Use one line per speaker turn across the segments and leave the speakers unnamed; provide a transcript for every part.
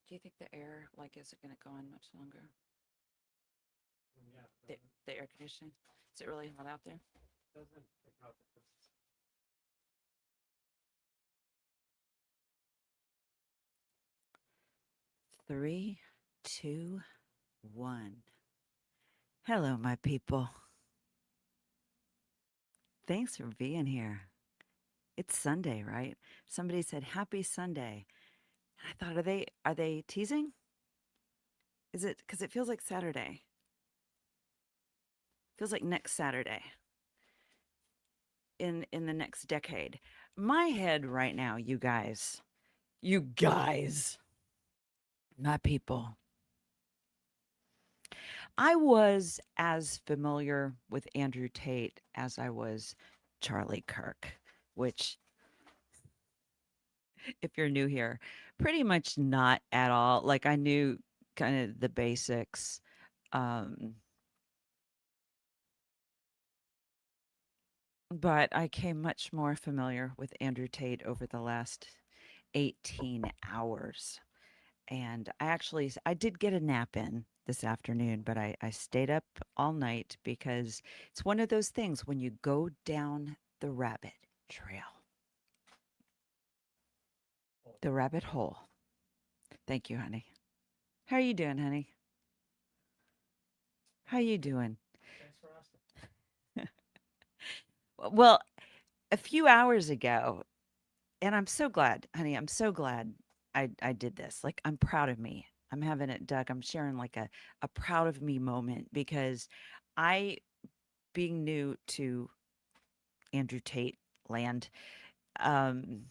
Do you think the air, like, is it going to go on much longer?
Yeah,
The, the air conditioning? Is it really hot out there?
doesn't pick out the Christmas.
3, 2, 1. Hello, my people. Thanks for being here. It's Sunday, right? Somebody said happy Sunday. And I thought, are they teasing? Is it because it feels like Saturday? Feels like next Saturday in the next decade. My head right now, you guys, my people. I was as familiar with Andrew Tate as I was Charlie Kirk, which, if you're new here, pretty much not at all. Like I knew kind of the basics. Um, but I came much more familiar with Andrew Tate over the last 18 hours. And I did get a nap in this afternoon, but I stayed up all night because it's one of those things when you go down the rabbit trail, the rabbit hole. Thank you, honey. How are you doing, honey? How you doing?
Thanks for asking.
Well, a few hours ago, and I'm so glad, honey, I'm so glad I did this. Like I'm proud of me. I'm having it, Doug. I'm sharing like a proud of me moment because I being new to Andrew Tate land, um,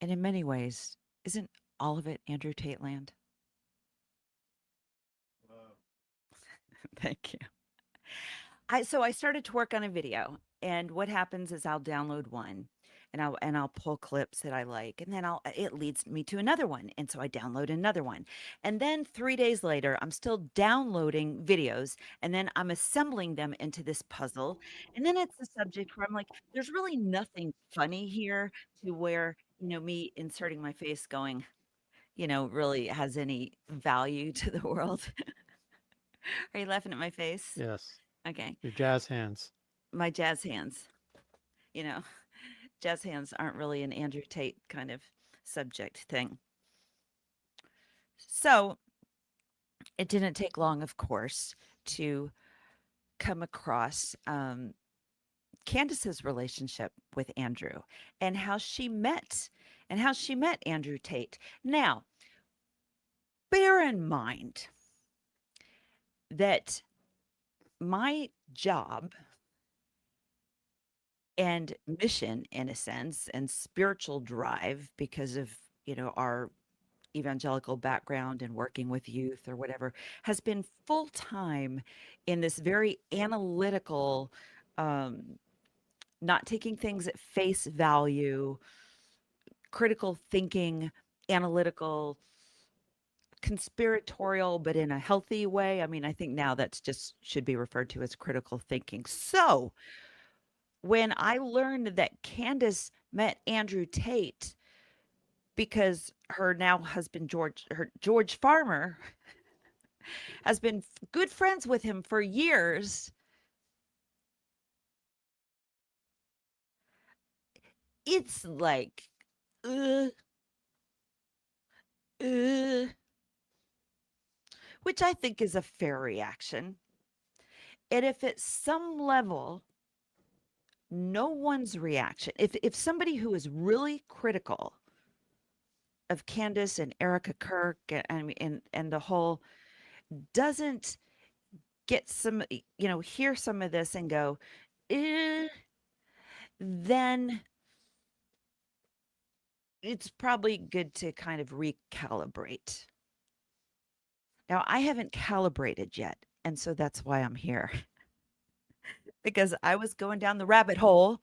and in many ways, isn't all of it Andrew Tate land?
Whoa.
Thank you. I started to work on a video, and what happens is I'll download one, and I'll pull clips that I like, and then it leads me to another one, and so I download another one, and then 3 days later I'm still downloading videos, and then I'm assembling them into this puzzle, and then it's the subject where I'm like, there's really nothing funny here to where me inserting my face going, really has any value to the world. Are you laughing at my face?
Yes,
Okay,
your jazz hands.
my jazz hands. You know, jazz hands aren't really an Andrew Tate kind of subject thing. So it didn't take long, of course, to come across Candace's relationship with Andrew and how she met Andrew Tate. Now, bear in mind that my job and mission, in a sense, and spiritual drive, because of our evangelical background and working with youth or whatever, has been full time in this very analytical, um, not taking things at face value, critical thinking, analytical, conspiratorial, but in a healthy way. I mean, I think now that's just should be referred to as critical thinking. So when I learned that Candace met Andrew Tate because her now husband George Farmer has been good friends with him for years. It's like, uh, uh, which I think is a fair reaction. And if at some level, no one's reaction, if somebody who is really critical of Candace and Erica Kirk and the whole doesn't get some, hear some of this and go, eh, then it's probably good to kind of recalibrate. Now, I haven't calibrated yet, and so that's why I'm here because I was going down the rabbit hole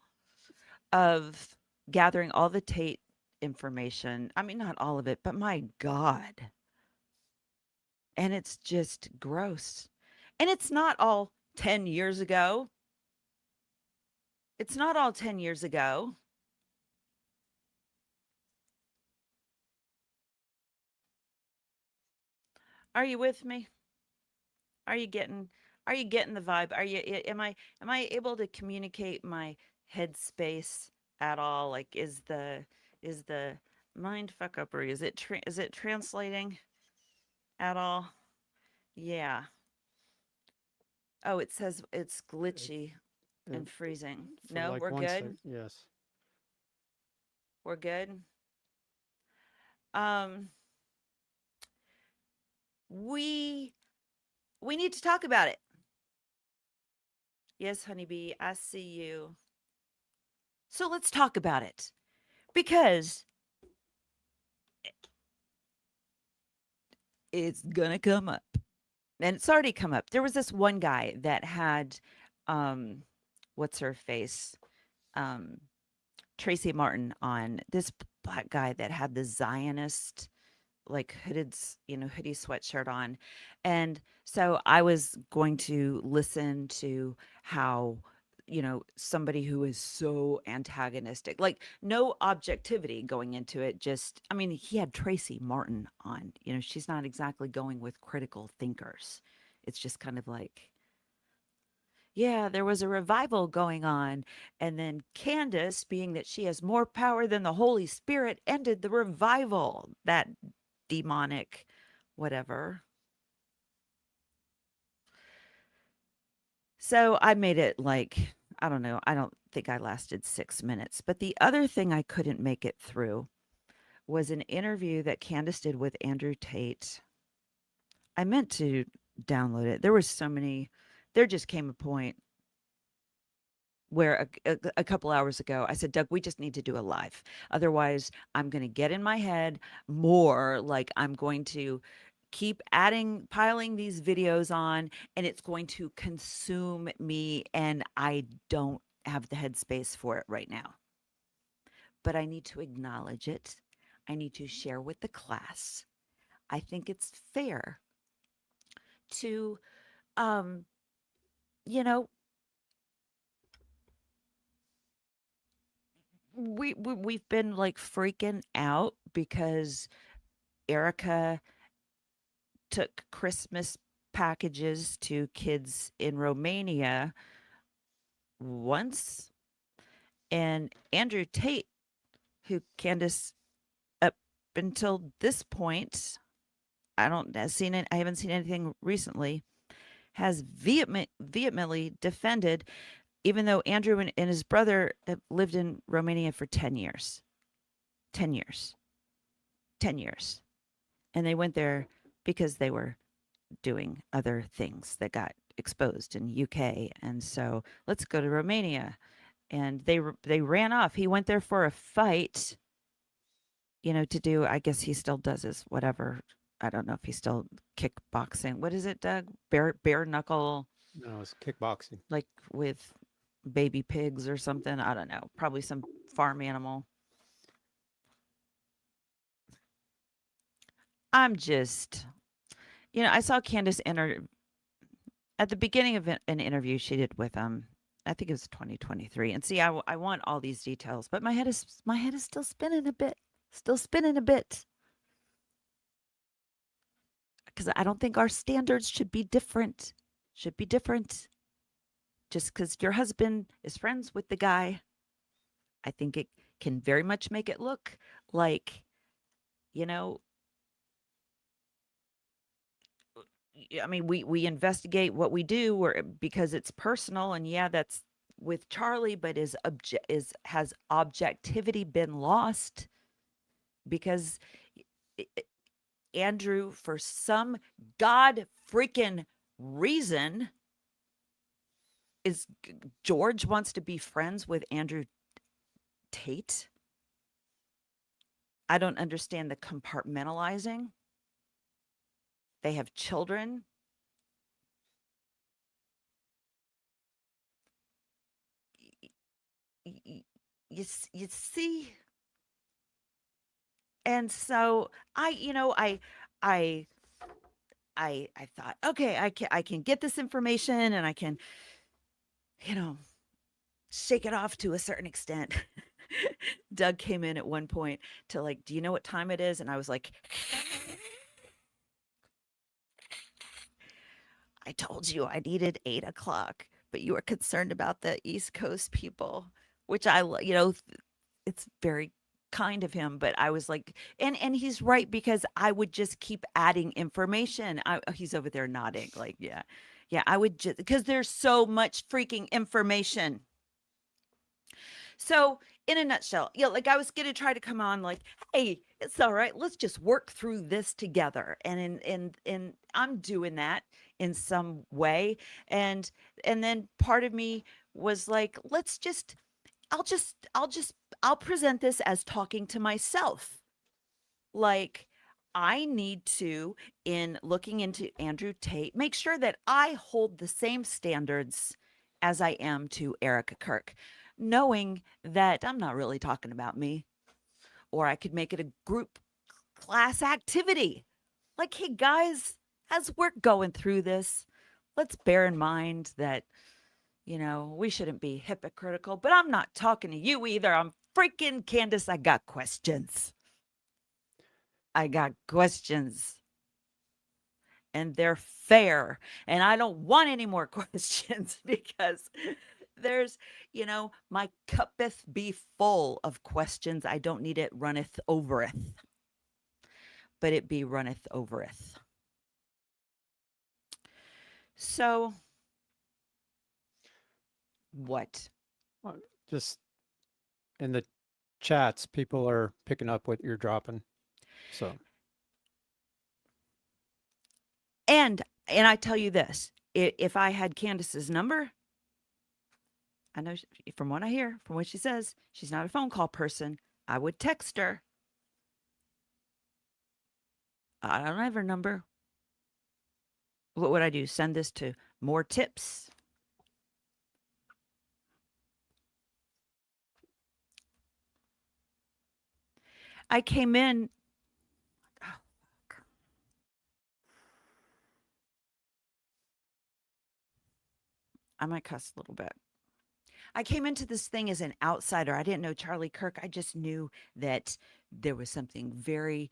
of gathering all the Tate information. I mean, not all of it, but my God. And it's just gross. And it's not all 10 years ago. It's not all 10 years ago. Are you with me? Are you getting are you getting the vibe? Are you am I able to communicate my headspace at all? Like is the mind fuck up or is it translating at all? Yeah. Oh, it says it's
It,
glitchy
it,
and freezing.
for
No,
like
we're
one sec.
good.
Yes.
We're good. Um we we need to talk about it. Yes, honeybee, I see you. So let's talk about it because it's gonna come up. And it's already come up. There was this one guy that had um what's her face? Um Tracy Martin on this black guy that had the Zionist like hoodie sweatshirt on. And so I was going to listen to how somebody who is so antagonistic, like no objectivity going into it, just I mean, he had Tracy Martin on. She's not exactly going with critical thinkers. It's just kind of like, yeah, there was a revival going on. And then Candace, being that she has more power than the Holy Spirit, ended the revival. That demonic whatever. So I made it like, I don't know, I don't think I lasted 6 minutes. But the other thing I couldn't make it through was an interview that Candace did with Andrew Tate. I meant to download it. There were so many, there just came a point where a couple hours ago I said, Doug, we just need to do a live. Otherwise, I'm going to get in my head more. Like I'm going to keep piling these videos on, and it's going to consume me. And I don't have the headspace for it right now. But I need to acknowledge it. I need to share with the class. I think it's fair to, um, you know, we've been like freaking out because Erica took Christmas packages to kids in Romania once, and Andrew Tate, who Candace up until this point, I don't have seen it. I haven't seen anything recently. Has vehemently defended, even though Andrew and his brother have lived in Romania for 10 years, 10 years, 10 years, and they went there because they were doing other things that got exposed in UK. And so let's go to Romania. And they ran off. He went there for a fight, to do. I guess he still does his whatever. I don't know if he's still kickboxing. What is it, Doug? Bare knuckle,
No, it's kickboxing.
like with baby pigs or something. I don't know. Probably some farm animal. I'm just, I saw Candace enter at the beginning of an interview she did with I think it was 2023. And see, I want all these details, but my head is still spinning a bit. Still spinning a bit because I don't think our standards should be different. Should be different. Just because your husband is friends with the guy, I think it can very much make it look like, you know, I mean, we investigate what we do or because it's personal, and yeah, that's with Charlie, but is has objectivity been lost because Andrew, for some god freaking reason, is George wants to be friends with Andrew Tate. I don't understand the compartmentalizing. They have children. You see, and so I I thought, okay, I can get this information and I can, you know, shake it off to a certain extent. Doug came in at one point to like, do you know what time it is? And I was like, I told you I needed 8 o'clock, but you were concerned about the East Coast people, which it's very kind of him, but I was like, and he's right because I would just keep adding information. He's over there nodding, like, yeah, yeah. I would just because there's so much freaking information. So, in a nutshell, like I was gonna try to come on like, hey, it's all right. Let's just work through this together. And I'm doing that in some way. And and then part of me was like, let's just I'll just I'll present this as talking to myself. Like, I need to, in looking into Andrew Tate, make sure that I hold the same standards as I am to Erica Kirk, knowing that I'm not really talking about me, or I could make it a group class activity. Like, hey guys, as we're going through this, let's bear in mind that, we shouldn't be hypocritical, but I'm not talking to you either. I'm freaking Candace. I got questions. I got questions and they're fair. And I don't want any more questions because there's, my cuppeth be full of questions. I don't need it runneth overeth, but it be runneth overeth. So, what?
Well, just in the chats, people are picking up what you're dropping. So
And I tell you this, if I had Candace's number, I know from what I hear, from what she says, she's not a phone call person. I would text her. I don't have her number. What would I do? Send this to more tips? I came in. Oh, I might cuss a little bit. I came into this thing as an outsider. I didn't know Charlie Kirk. I just knew that there was something very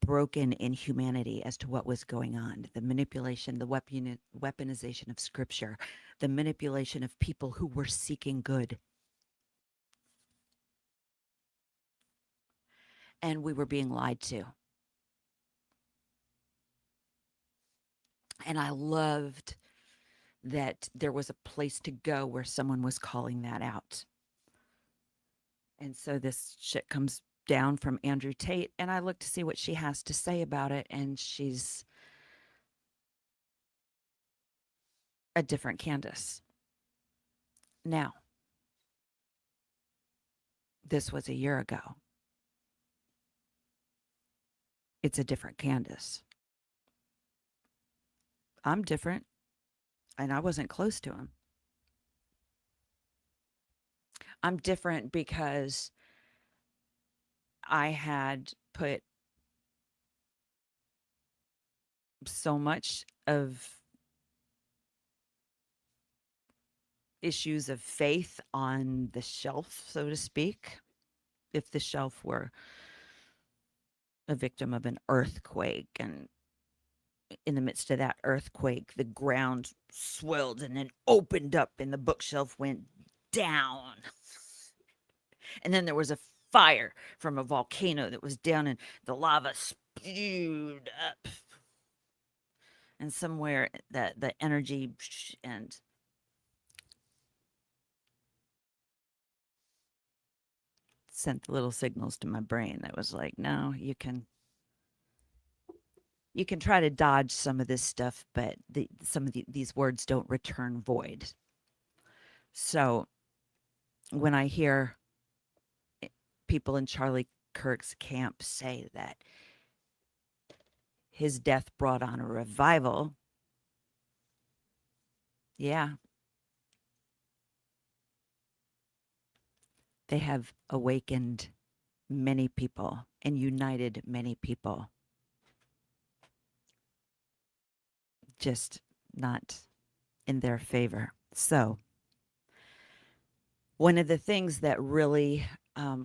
broken in humanity as to what was going on. The manipulation, the weaponization of scripture, the manipulation of people who were seeking good. And we were being lied to. And I loved that there was a place to go where someone was calling that out. And so this shit comes down from Andrew Tate, and I look to see what she has to say about it. And she's a different Candace. Now, this was a year ago. It's a different Candace. I'm different, and I wasn't close to him. I'm different because I had put so much of issues of faith on the shelf, so to speak. If the shelf were a victim of an earthquake, and in the midst of that earthquake, the ground swelled and then opened up, and the bookshelf went down. And then there was a fire from a volcano that was down, and the lava spewed up. And somewhere the energy and sent little signals to my brain that was like, no, you can try to dodge some of this stuff, but some of these words don't return void. So when I hear people in Charlie Kirk's camp say that his death brought on a revival, yeah, they have awakened many people and united many people. Just not in their favor. So, one of the things that really, I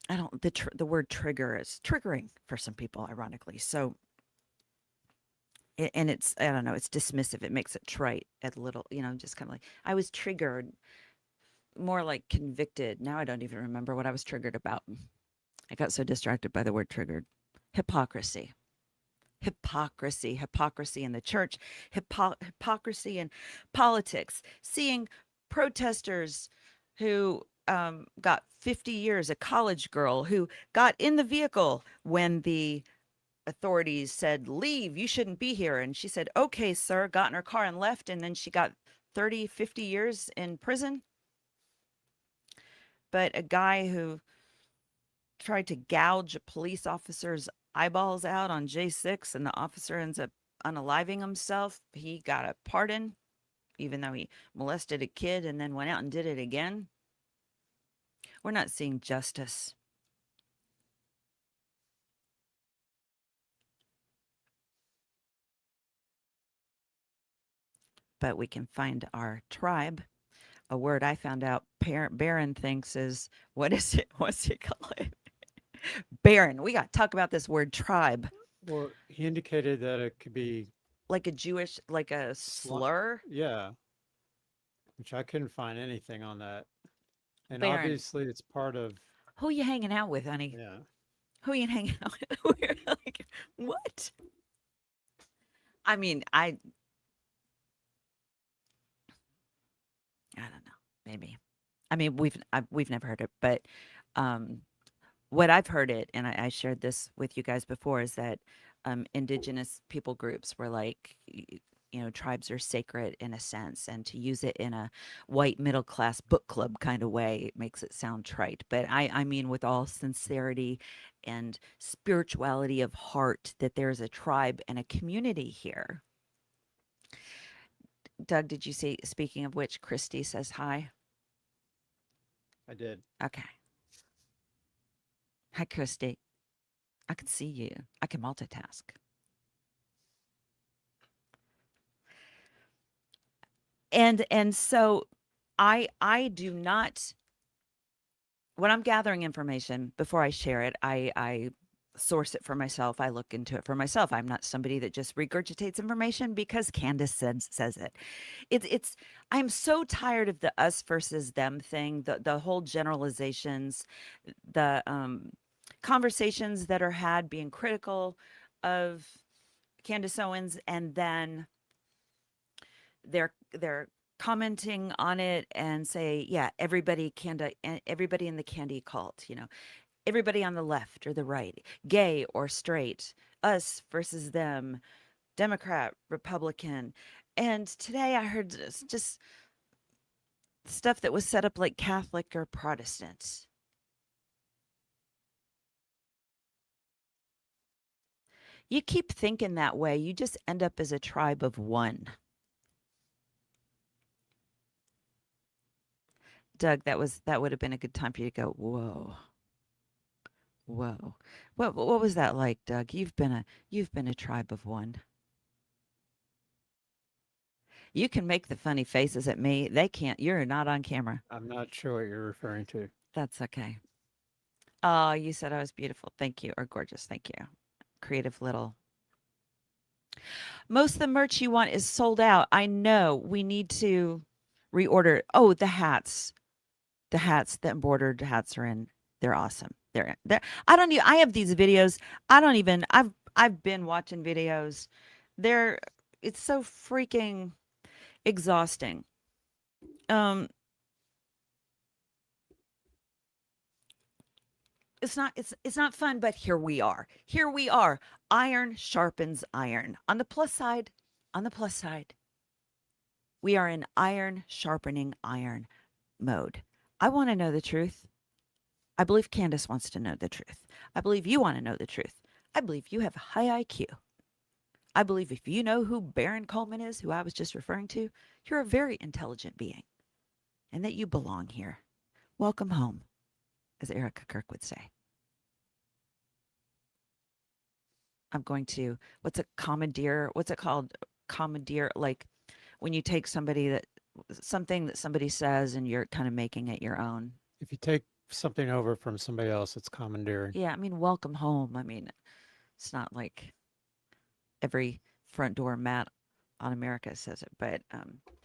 don't, the word trigger is triggering for some people, ironically. So, And it's, I don't know, it's dismissive. It makes it trite at little, just kind of like I was triggered, more like convicted. Now I don't even remember what I was triggered about. I got so distracted by the word triggered. Hypocrisy. Hypocrisy in the church, hypocrisy in politics, seeing protesters who got 50 years, a college girl who got in the vehicle when the authorities said, leave, you shouldn't be here. And she said, okay, sir, got in her car and left. And then she got 30, 50 years in prison. But a guy who tried to gouge a police officer's eyeballs out on J6 and the officer ends up unaliving himself. He got a pardon, even though he molested a kid and then went out and did it again. We're not seeing justice. But we can find our tribe. A word I found out Baron thinks is, what is it? What's it called? Baron. We got to talk about this word tribe.
Well, he indicated that it could be
Like a Jewish, like a
slu
slur.
yeah, which I couldn't find anything on that. And
Baron.
obviously it's part of,
Who you hanging out with, honey?
yeah,
Who you hanging out with? We're like, what? I mean, I don't know. Maybe. I mean, we've never heard it, but um, what I've heard it, and I shared this with you guys before, is that indigenous people groups were like, tribes are sacred in a sense, and to use it in a white middle class book club kind of way it makes it sound trite. But I mean, with all sincerity and spirituality of heart, that there's a tribe and a community here. Doug, did you see? Speaking of which, Christy says hi.
I did.
Okay. Hi, Christy. I can see you. I can multitask. And so I do not, when I'm gathering information before I share it, I source it for myself. I look into it for myself. I'm not somebody that just regurgitates information because Candace says it. It's I'm so tired of the us versus them thing, the whole generalizations, the conversations that are had being critical of Candace Owens, and then they're commenting on it and say, yeah, everybody in the Candy cult, everybody on the left or the right, gay or straight, us versus them, Democrat, Republican. And today I heard just stuff that was set up like Catholic or Protestant. You keep thinking that way, you just end up as a tribe of one. Doug, that would have been a good time for you to go, whoa, whoa. What was that like, Doug? You've been a tribe of one. You can make the funny faces at me. They can't. You're not on camera.
I'm not sure what you're referring to.
That's okay. Oh, you said I was beautiful. Thank you. Or gorgeous. Thank you. Creative little. Most of the merch you want is sold out. I know. We need to reorder. Oh, the hats. The hats, the embroidered hats are in. They're awesome. They're I don't even I have these videos. I don't even I've been watching videos. They're it's so freaking exhausting. Um it's not fun, but here we are. Here we are. Iron sharpens iron. On the plus side, we are in iron sharpening iron mode. I want to know the truth. I believe Candace wants to know the truth. I believe you want to know the truth. I believe you have a high IQ. I believe if you know who Baron Coleman is, who I was just referring to, you're a very intelligent being and that you belong here. Welcome home, as Erica Kirk would say. I'm going to, what's a commandeer? What's it called? Commandeer, like when you take something that somebody says and you're kind of making it your own.
If you take something over from somebody else, it's commandeering.
Yeah, I mean, welcome home. I mean, it's not like every front door mat on America says it, but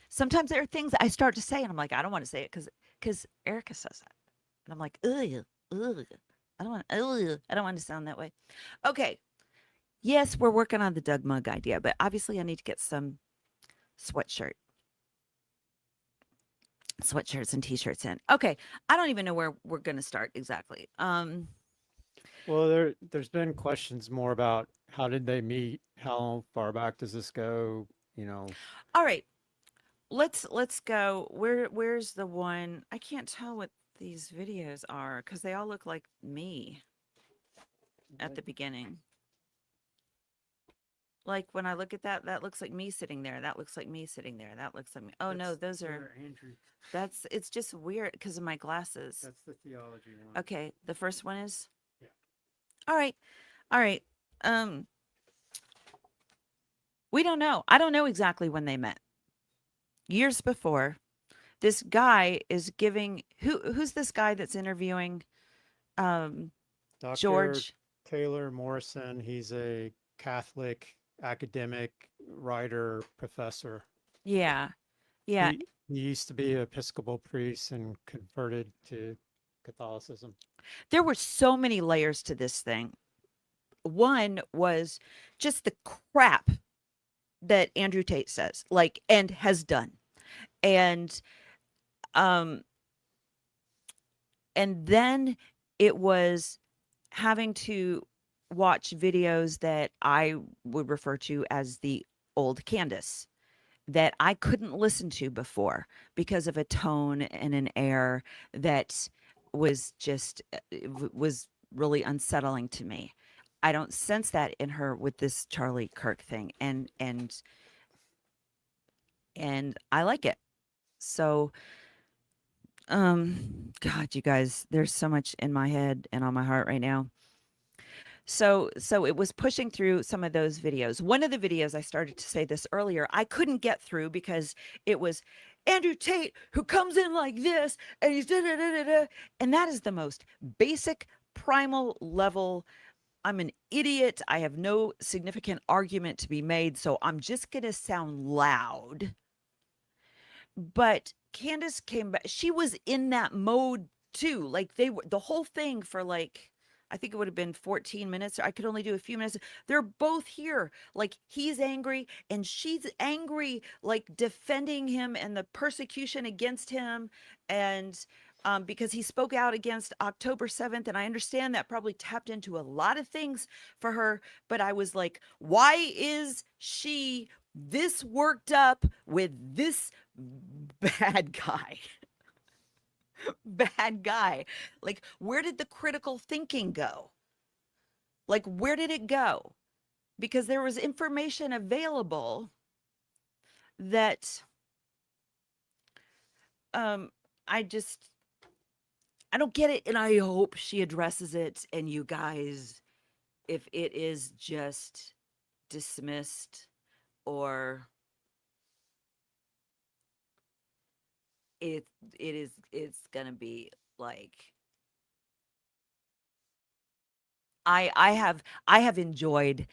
sometimes there are things I start to say, and I'm like, I don't want to say it because Erica says it, and I'm like, ugh, ugh. I don't want to sound that way. Okay. Yes, we're working on the Doug Mug idea, but obviously I need to get some sweatshirt, sweatshirts and t-shirts in. Okay. I don't even know where we're going to start exactly.
Well, there's been questions more about how did they meet? How far back does this go? You know,
All right. Let's go. Where's the one? I can't tell what these videos are because they all look like me at
like,
the beginning. Like when I look at that, that looks like me sitting there. That looks like me sitting there. That looks like me. Oh no, those are
Andrew.
that's it's just weird because of my glasses.
That's the theology one.
Okay, the first one is
Yeah.
all right. All right. Um, we don't know. I don't know exactly when they met. Years before, this guy is giving who's this guy that's interviewing um
Dr.
George?
Taylor Morrison, he's a Catholic academic writer, professor.
Yeah. Yeah.
He used to be an Episcopal priest and converted to Catholicism.
There were so many layers to this thing. One was just the crap that Andrew Tate says, like, and has done. And um and then it was having to watch videos that I would refer to as the old Candace that I couldn't listen to before because of a tone and an air that was just was really unsettling to me. I don't sense that in her with this Charlie Kirk thing, and I like it. So, God, you guys, there's so much in my head and on my heart right now. So it was pushing through some of those videos. One of the videos, I started to say this earlier, I couldn't get through because it was Andrew Tate who comes in like this and he's da da da da da. And that is the most basic primal level. I'm an idiot. I have no significant argument to be made, so I'm just going to sound loud. But Candace came back. She was in that mode too. Like they were the whole thing for like I think it would have been 14 minutes. I could only do a few minutes. They're both here. Like he's angry and she's angry, like defending him and the persecution against him. And because he spoke out against October 7th. And I understand that probably tapped into a lot of things for her. But I was like, why is she this worked up with this bad guy? Bad guy. Like, where did the critical thinking go? Like, where did it go? Because there was information available that um I just I don't get it, and I hope she addresses it. And you guys, if it is just dismissed or it it's gonna be like I have enjoyed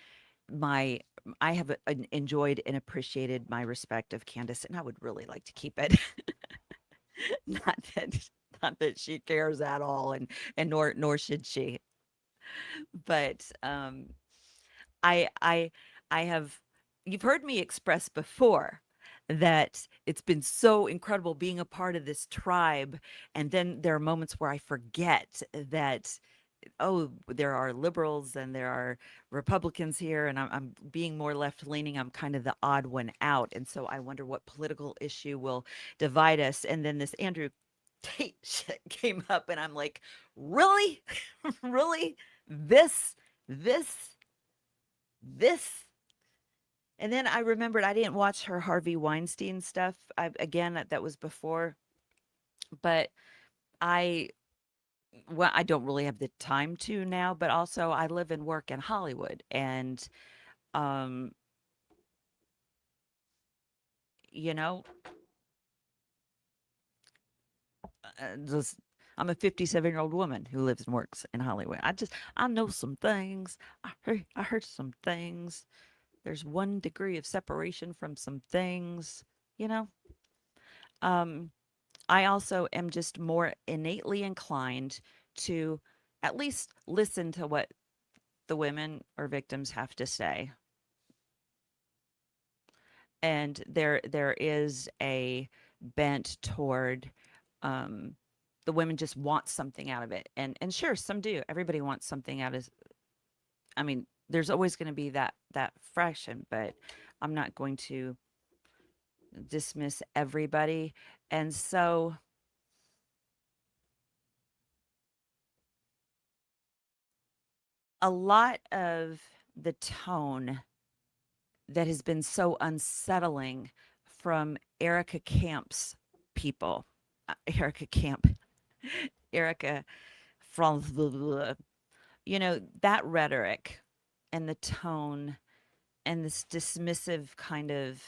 my I have enjoyed and appreciated my respect of Candace, and I would really like to keep it. not that not that she cares at all, and nor should she. But I I have you've heard me express before that it's been so incredible being a part of this tribe, and then there are moments where I forget that oh, there are liberals and there are Republicans here, and I'm being more left leaning. I'm kind of the odd one out. And so I wonder what political issue will divide us. And then this Andrew Tate shit came up, and I'm like, really? Really? This, this? And then I remembered I didn't watch her Harvey Weinstein stuff. Again, that was before, but I well, I don't really have the time to now, but also I live and work in Hollywood, and um, you know, just I'm a 57-year-old woman who lives and works in Hollywood. I know some things. I heard some things. There's 1 degree of separation from some things, you know? Um, I also am just more innately inclined to at least listen to what the women or victims have to say. And there is a bent toward um, the women just want something out of it, and sure, some do. Everybody wants something out of. I mean, there's always going to be that fraction, but I'm not going to dismiss everybody. And so a lot of the tone that has been so unsettling from Erica Camp's people, Erica Camp, Erica from, that rhetoric and the tone and this dismissive kind of,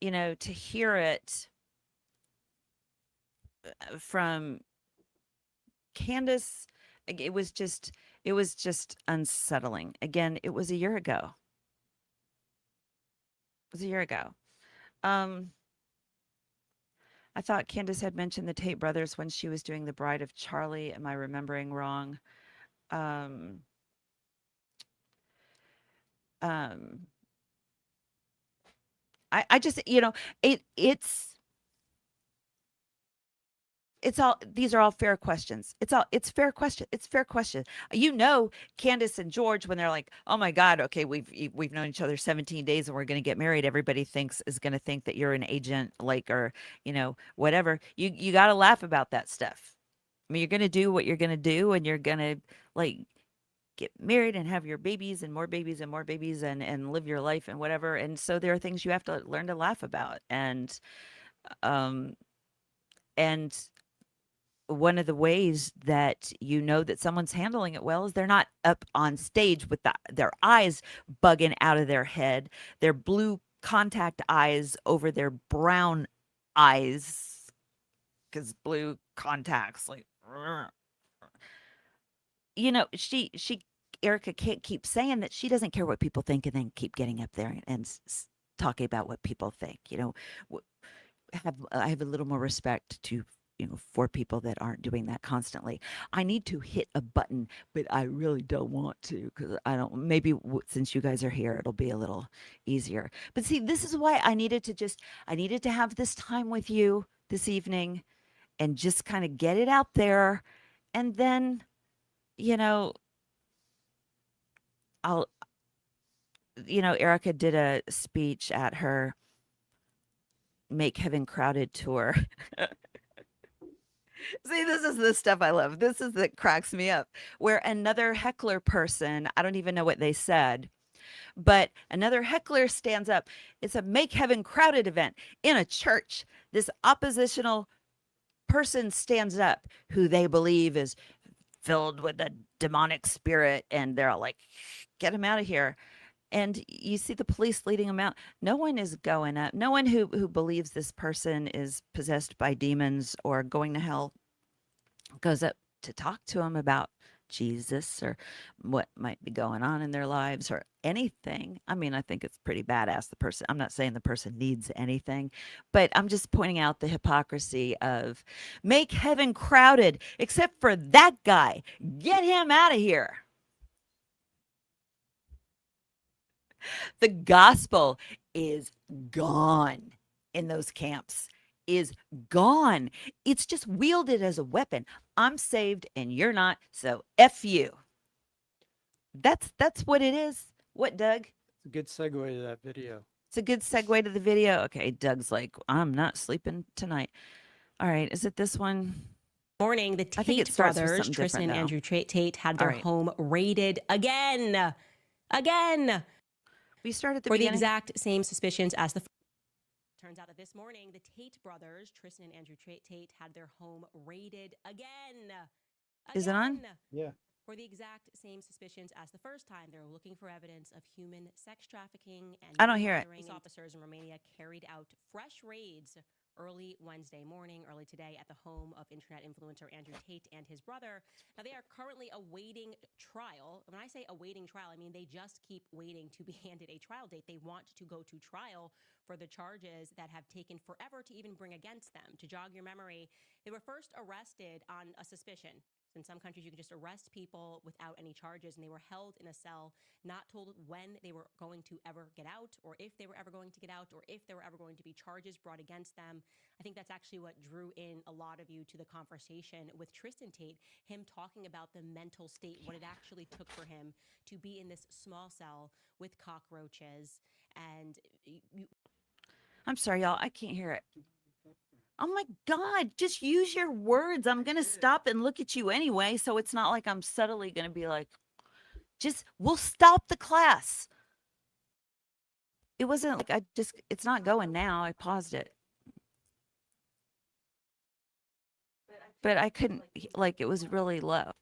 to hear it from Candace, it was just, unsettling. Again, it was a year ago. It was a year ago. Um, I thought Candace had mentioned the Tate brothers when she was doing The Bride of Charlie. Am I remembering wrong? Um, um, I just, it's all, these are all fair questions. It's fair question. It's fair question. Candace and George, when they're like, oh my God, okay, we've known each other 17 days and we're going to get married. Everybody is going to think that you're an agent, like, or, whatever. You got to laugh about that stuff. I mean, you're going to do what you're going to do, and you're going to, like, get married and have your babies and more babies and more babies, and live your life and whatever. And so there are things you have to learn to laugh about. Um, and one of the ways that that someone's handling it well is they're not up on stage with their eyes bugging out of their head, their blue contact eyes over their brown eyes, because blue contacts, like, she Erica can't keep saying that she doesn't care what people think, and then keep getting up there and talking about what people think. I have a little more respect to for people that aren't doing that constantly. I need to hit a button, but I really don't want to, because I don't. Maybe since you guys are here, it'll be a little easier. But see, this is why I needed to have this time with you this evening, and just kind of get it out there, and then you know I'll Erica did a speech at her Make Heaven Crowded tour. See, this is the stuff I love. This is that cracks me up. Where another heckler person, I don't even know what they said, but another heckler stands up. It's a Make Heaven Crowded event in a church. This oppositional person stands up who they believe is filled with a demonic spirit, and they're all like, get him out of here. And you see the police leading him out. No one is going up. No one who believes this person is possessed by demons or going to hell goes up to talk to them about Jesus or what might be going on in their lives or anything. I mean, I think it's pretty badass. I'm not saying the person needs anything, but I'm just pointing out the hypocrisy of Make Heaven Crowded, except for that guy. Get him out of here. The gospel is gone in those camps, is gone. It's just wielded as a weapon. I'm saved and you're not, so F you. That's what it is. What, Doug?
It's a good segue to that video.
It's a good segue to the video. Okay, Doug's like, I'm not sleeping tonight. All right, is it this one?
Morning, the Tate brothers, Tristan and Andrew Tate, had their home raided again.
We start at the
for
beginning.
the exact same suspicions as the. Turns out that this morning, the Tate brothers, Tristan and Andrew Tate, had their home raided again.
Is it on?
Yeah.
For the exact same suspicions as the first time. They were looking for evidence of human sex trafficking and
I don't hear it.
Police officers in Romania carried out fresh raids early Wednesday morning, early today, at the home of internet influencer Andrew Tate and his brother. Now, they are currently awaiting trial. When I say awaiting trial, I mean they just keep waiting to be handed a trial date. They want to go to trial for the charges that have taken forever to even bring against them. To jog your memory, they were first arrested on a suspicion. In some countries, you can just arrest people without any charges, and they were held in a cell, not told when they were going to ever get out, or if they were ever going to get out, or if there were ever going to be charges brought against them. I think that's actually what drew in a lot of you to the conversation with Tristan Tate, him talking about the mental state, what it actually took for him to be in this small cell with cockroaches. And
I'm sorry, y'all. I can't hear it. Oh my God, just use your words. I'm going to stop and look at you anyway. So it's not like I'm subtly going to be like, we'll stop the class. It wasn't like it's not going now. I paused it. But I couldn't, like, it was really low.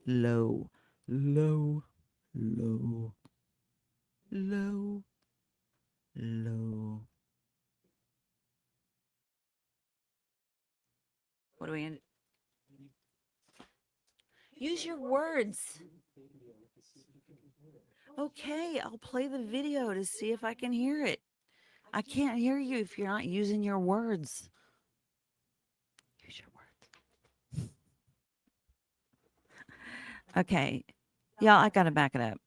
Low, low, low, low, low. What do we end? Use your words. Okay, I'll play the video to see if I can hear it. I can't hear you if you're not using your words. Use your words. Okay. Yeah, I got to back it up.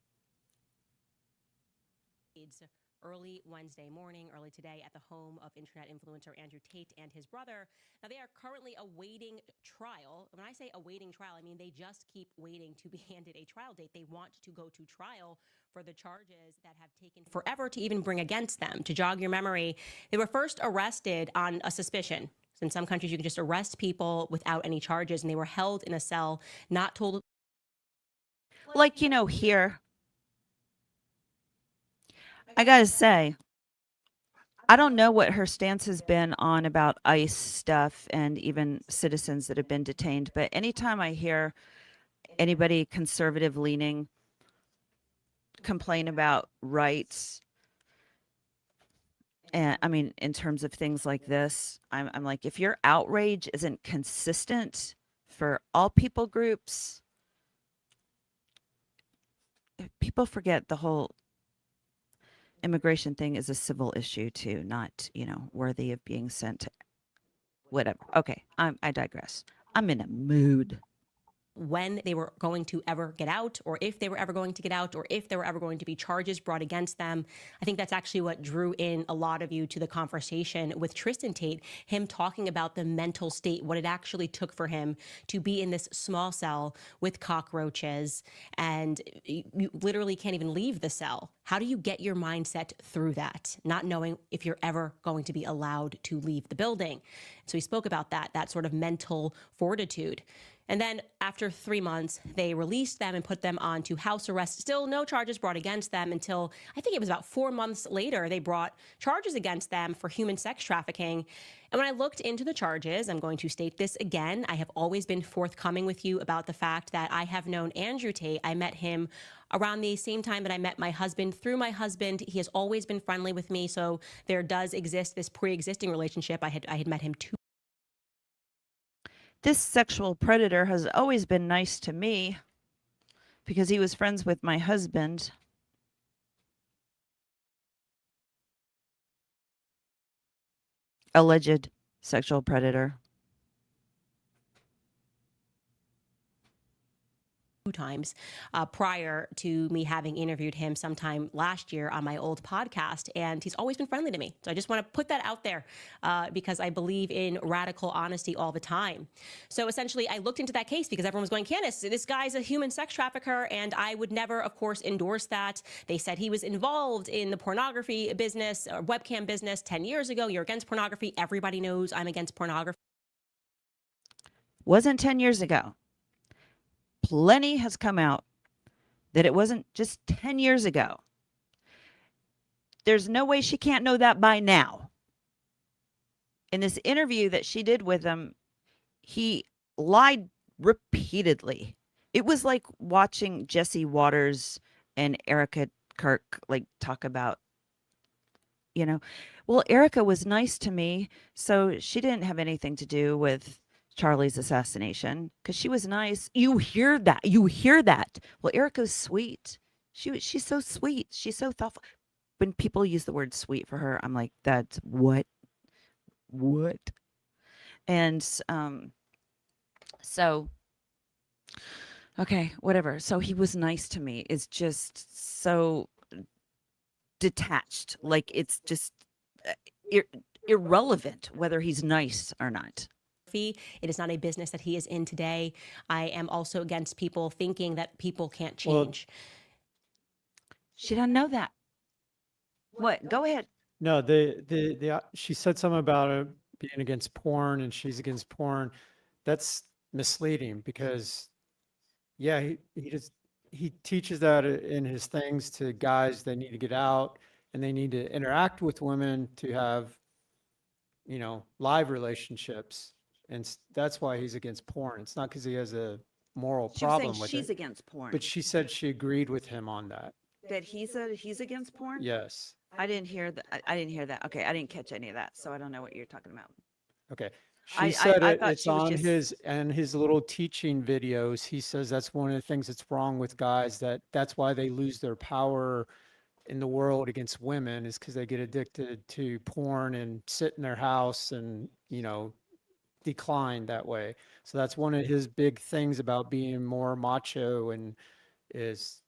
early Wednesday morning, early today, at the home of internet influencer Andrew Tate and his brother. Now, they are currently awaiting trial. When I say awaiting trial, I mean they just keep waiting to be handed a trial date. They want to go to trial for the charges that have taken forever to even bring against them. To jog your memory, they were first arrested on a suspicion. In some countries, you can just arrest people without any charges, and they were held in a cell, not told.
Like, here, I got to say, I don't know what her stance has been on about ICE stuff and even citizens that have been detained, but anytime I hear anybody conservative leaning complain about rights, and I mean, in terms of things like this, I'm like, if your outrage isn't consistent for all people groups, people forget the whole immigration thing is a civil issue too, not, worthy of being sent to whatever. Okay, I digress. I'm in a mood.
When they were going to ever get out, or if they were ever going to get out, or if there were ever going to be charges brought against them. I think that's actually what drew in a lot of you to the conversation with Tristan Tate, him talking about the mental state, what it actually took for him to be in this small cell with cockroaches, and you literally can't even leave the cell. How do you get your mindset through that, not knowing if you're ever going to be allowed to leave the building? So he spoke about that sort of mental fortitude. And then after 3 months, they released them and put them onto house arrest. Still no charges brought against them until I think it was about 4 months later, they brought charges against them for human sex trafficking. And when I looked into the charges, I'm going to state this again. I have always been forthcoming with you about the fact that I have known Andrew Tate. I met him around the same time that I met my husband. Through my husband, he has always been friendly with me. So there does exist this pre-existing relationship. I had met him 2.
This sexual predator has always been nice to me because he was friends with my husband. Alleged sexual predator.
Times prior to me having interviewed him sometime last year on my old podcast, and he's always been friendly to me. So I just want to put that out there because I believe in radical honesty all the time. So essentially, I looked into that case because everyone was going, Candace, this guy's a human sex trafficker, and I would never, of course, endorse that. They said he was involved in the pornography business or webcam business 10 years ago. You're against pornography. Everybody knows I'm against pornography.
Wasn't 10 years ago. Plenty has come out that it wasn't just 10 years ago. There's no way she can't know that by now. In this interview that she did with him, he lied repeatedly. It was like watching Jesse Waters and Erica Kirk talk about you know. Well, Erica was nice to me, so she didn't have anything to do with Charlie's assassination because she was nice. You hear that? You hear that? Well, Erica's sweet. She's so sweet. She's so thoughtful. When people use the word sweet for her, I'm like, that's what? What? And so okay, whatever. So he was nice to me. It's just so detached. Like it's just uh, ir- irrelevant whether he's nice or not.
It is not a business that he is in today. I am also against people thinking that people can't
Well,
change.
She doesn't know that. What? Go ahead.
no, she said something about being against porn and she's against porn. That's misleading because yeah, he teaches that in his things to guys that need to get out and they need to interact with women to have, live relationships. And that's why he's against porn. It's not because he has a moral
She was saying
problem with
she's
it,
against porn.
but she said she agreed with him on that.
That he's against porn?
Yes.
I didn't hear that. I didn't hear that. Okay, I didn't catch any of that, so I don't know what you're talking about.
Okay.
I
She said
I thought
it's
she was
on
just
his little teaching videos. He says that's one of the things that's wrong with guys, that's why they lose their power in the world against women is because they get addicted to porn and sit in their house and, decline that way. So that's one of his big things about being more macho and is,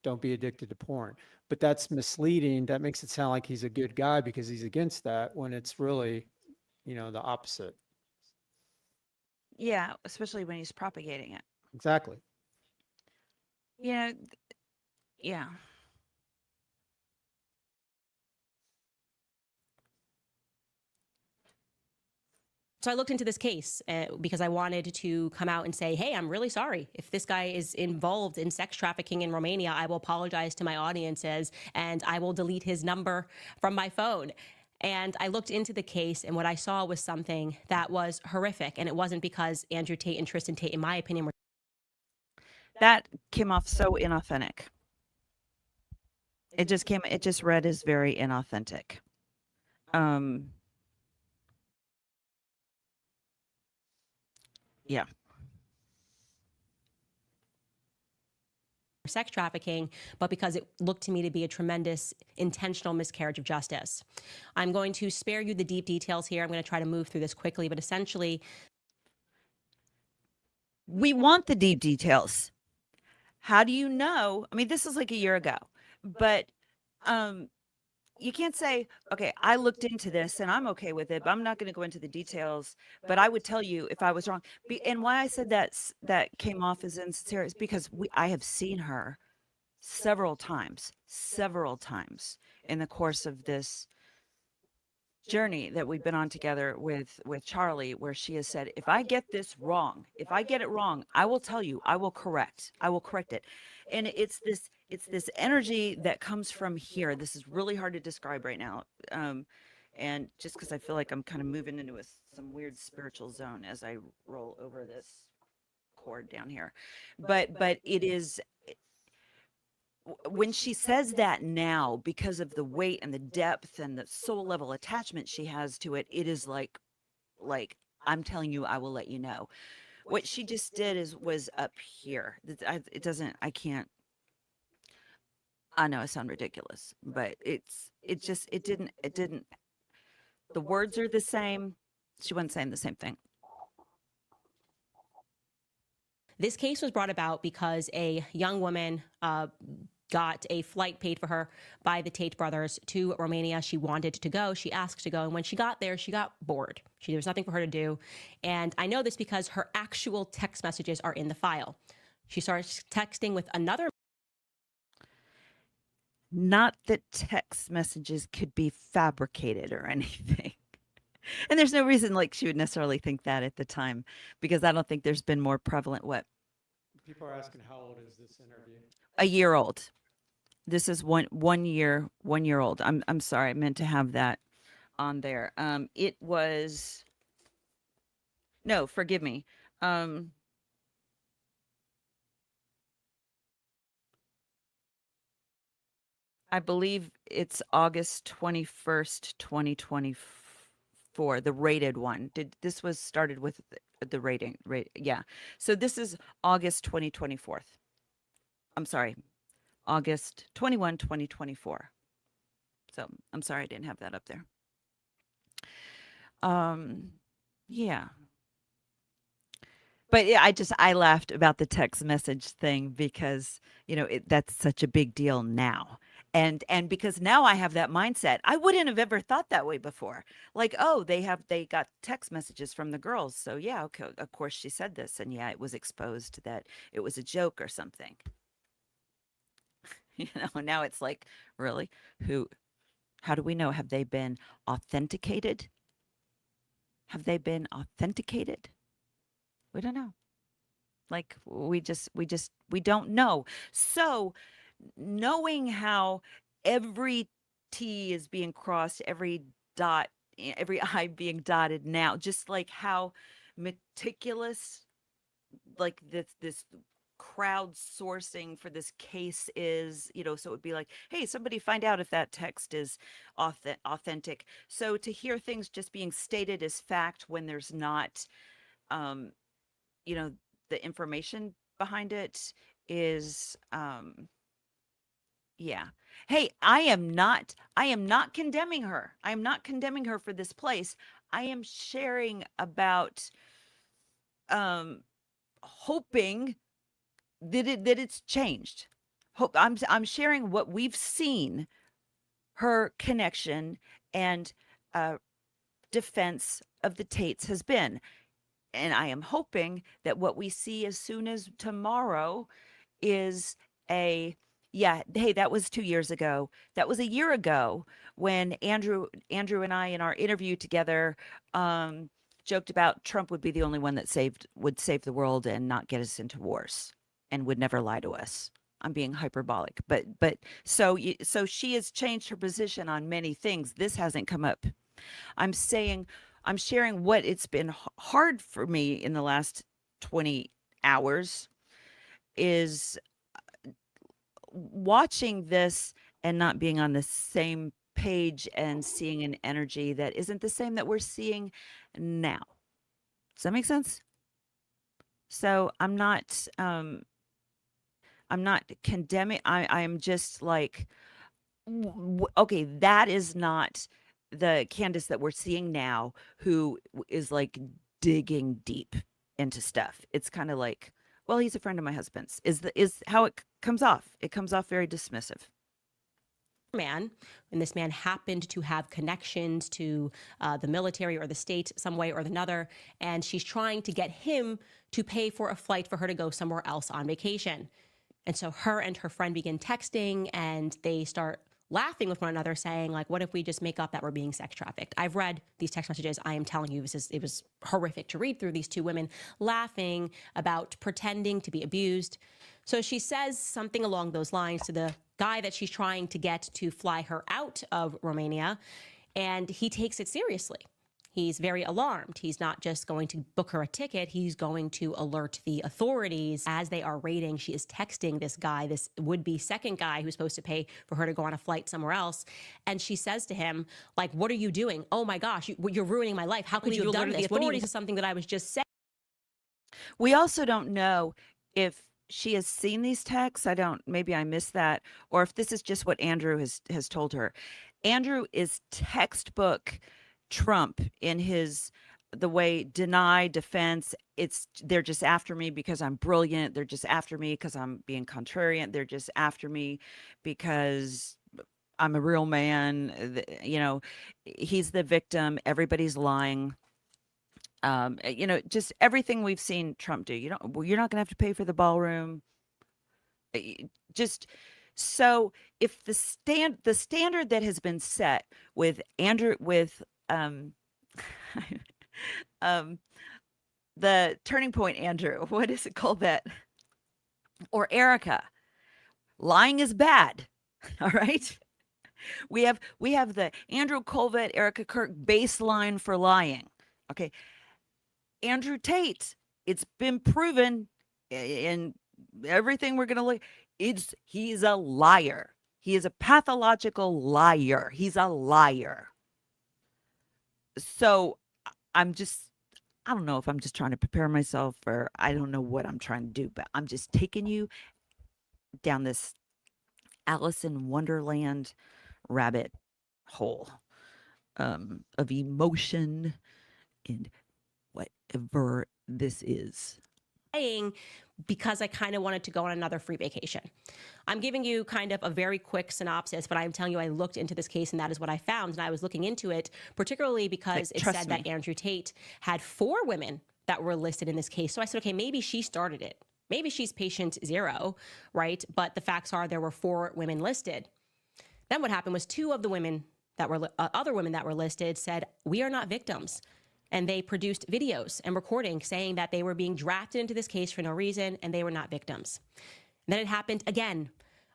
don't be addicted to porn. But that's misleading. That makes it sound like he's a good guy because he's against that when it's really, the opposite.
yeah, especially when he's propagating it.
Exactly.
You know, yeah.
So I looked into this case because I wanted to come out and say, hey, I'm really sorry. If this guy is involved in sex trafficking in Romania, I will apologize to my audiences and I will delete his number from my phone. And I looked into the case, and what I saw was something that was horrific. And it wasn't because Andrew Tate and Tristan Tate, in my opinion, were
That came off so inauthentic. It just read as very inauthentic. Um yeah.
sex trafficking, but because it looked to me to be a tremendous intentional miscarriage of justice. I'm going to spare you the deep details here. I'm going to try to move through this quickly, but essentially,
We want the deep details. How do you know? I mean, this is like a year ago, but um you can't say, okay, I looked into this and I'm okay with it, but I'm not going to go into the details. But I would tell you if I was wrong. And why I said that came off as insincere is because I have seen her several times in the course of this journey that we've been on together with Charlie, where she has said, if I get this wrong, if I get it wrong, I will tell you, I will correct it. And it's this energy that comes from here. This is really hard to describe right now. And just because I feel like I'm kind of moving into some weird spiritual zone as I roll over this cord down here. But it is when she says that now, because of the weight and the depth and the soul level attachment she has to it, it is like I'm telling you, I will let you know. What she just did was up here. It doesn't. I can't. I know I sound ridiculous, but it didn't. The words are the same. She wasn't saying the same thing.
this case was brought about because a young woman got a flight paid for her by the Tate brothers to Romania. She wanted to go. She asked to go. And when she got there, she got bored. There was nothing for her to do. And I know this because her actual text messages are in the file. She starts texting with another.
Not that text messages could be fabricated or anything. And there's no reason like she would necessarily think that at the time, because I don't think there's been more prevalent what
People are asking how old is this interview?
a year old. This is one year old. I'm sorry, I meant to have that on there. It was no, forgive me. Um, I believe it's August 21st, 2024, the rated one. This was started with the rating rate. Yeah. So this is August 2024. I'm sorry, August 21, 2024. So I'm sorry I didn't have that up there. Um, yeah. But yeah, I laughed about the text message thing because, that's such a big deal now. And because now I have that mindset. I wouldn't have ever thought that way before. Like, oh, they got text messages from the girls. So yeah, okay, of course she said this and yeah, it was exposed that it was a joke or something. Now it's like, really? Who how do we know? Have they been authenticated? Have they been authenticated? We don't know. Like we don't know. So knowing how every T is being crossed, every dot, every I being dotted now, just like how meticulous like this crowdsourcing for this case is, so it would be like, hey, somebody find out if that text is authentic. So to hear things just being stated as fact when there's not um you know, the information behind it is, yeah. Hey, I am not condemning her. I am not condemning her for this place. I am sharing about, um, hoping that it's changed. I'm sharing what we've seen her connection and, uh, defense of the Tates has been. And I am hoping that what we see as soon as tomorrow is a yeah, hey, that was 2 years ago. That was a year ago when Andrew and I in our interview together joked about Trump would be the only one that would save the world and not get us into wars and would never lie to us. I'm being hyperbolic, but so she has changed her position on many things. This hasn't come up. I'm saying I'm sharing what it's been hard for me in the last 20 hours is watching this and not being on the same page and seeing an energy that isn't the same that we're seeing now. Does that make sense? So I'm not condemning. I am just like okay, that is not the Candace that we're seeing now who is like digging deep into stuff. It's kind of like, well, he's a friend of my husband's. Is how it comes off. It comes off very dismissive.
Man, and this man happened to have connections to the military or the state some way or another, and she's trying to get him to pay for a flight for her to go somewhere else on vacation. And so her and her friend begin texting and they start laughing with one another, saying, like, what if we just make up that we're being sex trafficked? I've read these text messages. I am telling you, it was horrific to read through these two women laughing about pretending to be abused. So she says something along those lines to the guy that she's trying to get to fly her out of Romania, and he takes it seriously. He's very alarmed. He's not just going to book her a ticket. He's going to alert the authorities. As they are raiding, she is texting this guy, this would-be second guy who's supposed to pay for her to go on a flight somewhere else. And she says to him, like, what are you doing? Oh my gosh, you're ruining my life. How could you have done this? The authorities is something that I was just saying.
We also don't know if she has seen these texts. Maybe I missed that, or if this is just what Andrew has told her. Andrew is textbook Trump in the way deny, defense. They're just after me because I'm brilliant. They're just after me because I'm being contrarian. They're just after me because I'm a real man. He's the victim. Everybody's lying. Just everything we've seen Trump do. You're not going to have to pay for the ballroom. Just so if the standard that has been set with Andrew with um the turning point Andrew, what is it called that? Or Erica, lying is bad. All right. We have the Andrew Colvett, Erica Kirk baseline for lying. Okay. Andrew Tate, it's been proven in everything we're going to look, he's a liar. He is a pathological liar. He's a liar. So I'm just, I don't know if I'm just trying to prepare myself or I don't know what I'm trying to do, but I'm just taking you down this Alice in Wonderland rabbit hole of emotion and whatever this is.
Because I kind of wanted to go on another free vacation. I'm giving you kind of a very quick synopsis, but I'm telling you I looked into this case and that is what I found. And I was looking into it, particularly because it said that Andrew Tate had 4 women that were listed in this case. So I said, okay, maybe she started it. Maybe she's patient 0, right? But the facts are there were 4 women listed. Then what happened was 2 of the women that were other women that were listed said, we are not victims. And they produced videos and recordings saying that they were being drafted into this case for no reason and they were not victims. And then it happened again.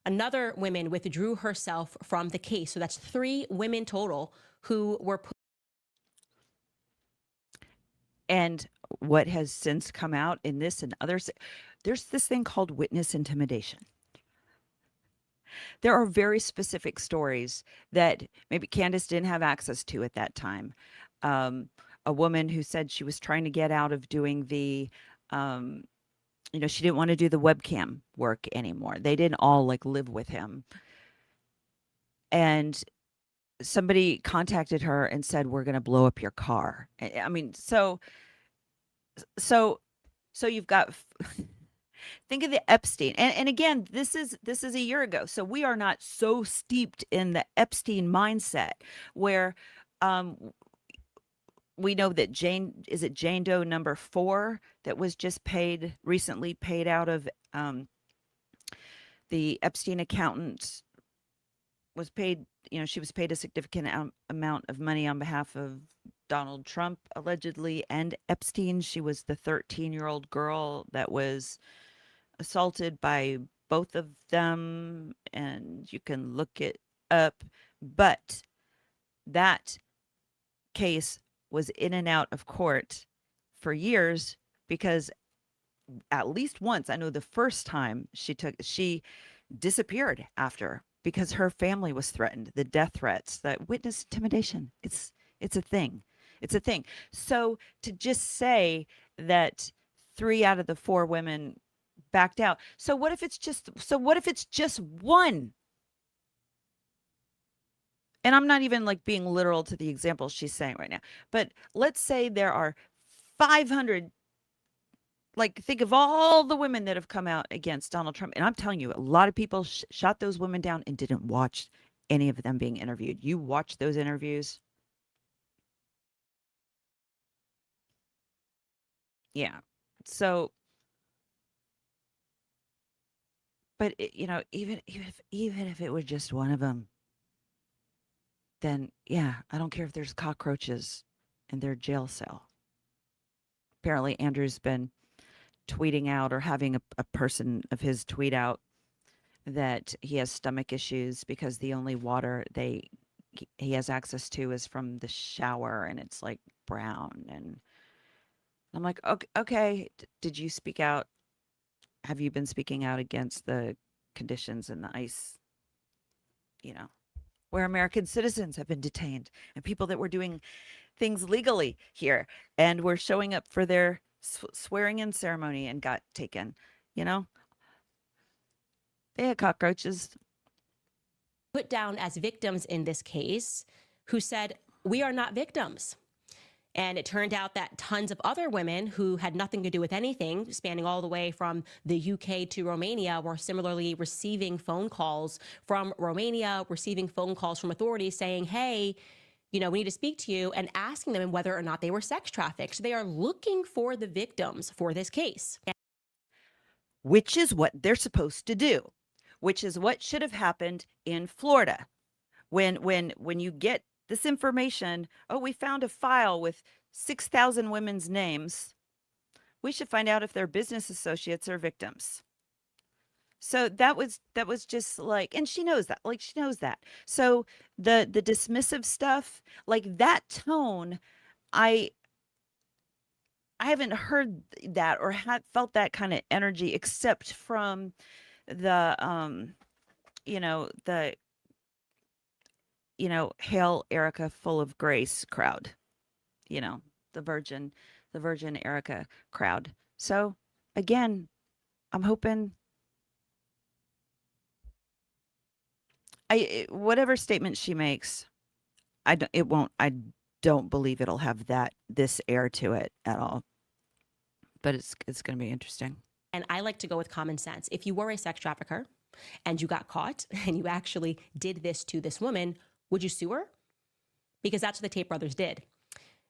Another woman withdrew herself from the case. So that's 3 women total who were put.
And what has since come out in this and others, there's this thing called witness intimidation. There are very specific stories that maybe Candace didn't have access to at that time. A woman who said she was trying to get out of doing the, she didn't want to do the webcam work anymore. They didn't all like live with him. And somebody contacted her and said, we're going to blow up your car. I mean, so you've got, think of the Epstein. And again, this is a year ago. So we are not so steeped in the Epstein mindset where, we know that Jane Doe number 4 that was just recently paid out of the Epstein accountant was paid, she was paid a significant amount of money on behalf of Donald Trump, allegedly, and Epstein. She was the 13-year-old girl that was assaulted by both of them, and you can look it up. But that case was in and out of court for years because at least once, I know the first time she disappeared after because her family was threatened, the death threats, that witness intimidation. It's a thing. It's a thing. So to just say that 3 out of the 4 women backed out. So what if it's just one? And I'm not even like being literal to the example she's saying right now, but let's say there are 500, like think of all the women that have come out against Donald Trump. And I'm telling you, a lot of people shot those women down and didn't watch any of them being interviewed. You watch those interviews. Yeah. So, but even if it was just one of them, then yeah, I don't care if there's cockroaches in their jail cell. Apparently Andrew's been tweeting out or having a person of his tweet out that he has stomach issues because the only water he has access to is from the shower and it's like brown. And I'm like, okay, did you speak out? Have you been speaking out against the conditions in the ICE, where American citizens have been detained and people that were doing things legally here and were showing up for their swearing in ceremony and got taken, They had cockroaches.
Put down as victims in this case who said, we are not victims. And it turned out that tons of other women who had nothing to do with anything, spanning all the way from the UK to Romania, were similarly receiving phone calls from Romania, receiving phone calls from authorities saying, hey, we need to speak to you, and asking them whether or not they were sex trafficked. So they are looking for the victims for this case.
Which is what they're supposed to do, which is what should have happened in Florida. When you get this information, we found a file with 6,000 women's names. We should find out if their business associates are victims. So that was just like, and she knows that, So the dismissive stuff, like that tone, I haven't heard that or felt that kind of energy except from the the, Hail Erica full of grace crowd, you know, the virgin, the Virgin Erica crowd. So again, I'm hoping whatever statement she makes, I don't believe it'll have this air to it at all. But it's going to be interesting.
And I like to go with common sense. If you were a sex trafficker and you got caught and you actually did this to this woman, would you sue her? Because that's what the Tate brothers did.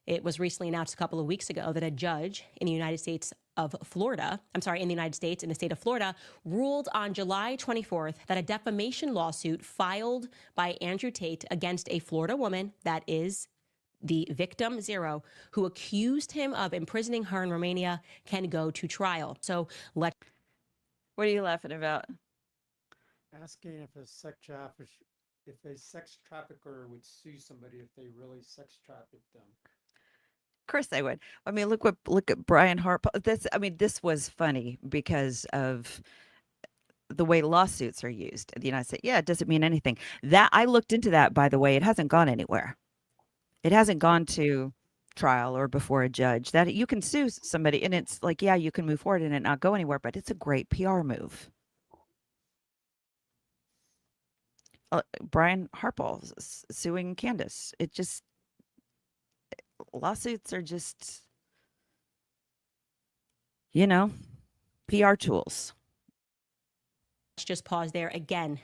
It was recently announced a couple of weeks ago that a judge in the United States, in the state of Florida, ruled on July 24th that a defamation lawsuit filed by Andrew Tate against a Florida woman, that is the victim zero, who accused him of imprisoning her in Romania, can go to trial. So
What are you laughing about?
Asking if a sex trafficker would sue somebody if they really sex trafficked them.
Of course they would. I mean, look at Brian Harp. This was funny because of the way lawsuits are used in the United States. Yeah, it doesn't mean anything. That I looked into that, by the way. It hasn't gone anywhere. It hasn't gone to trial or before a judge. That you can sue somebody, and it's like, yeah, you can move forward and it not go anywhere, but it's a great PR move. Brian Harpel suing Candace. Lawsuits are just, PR tools.
Let's just pause there again,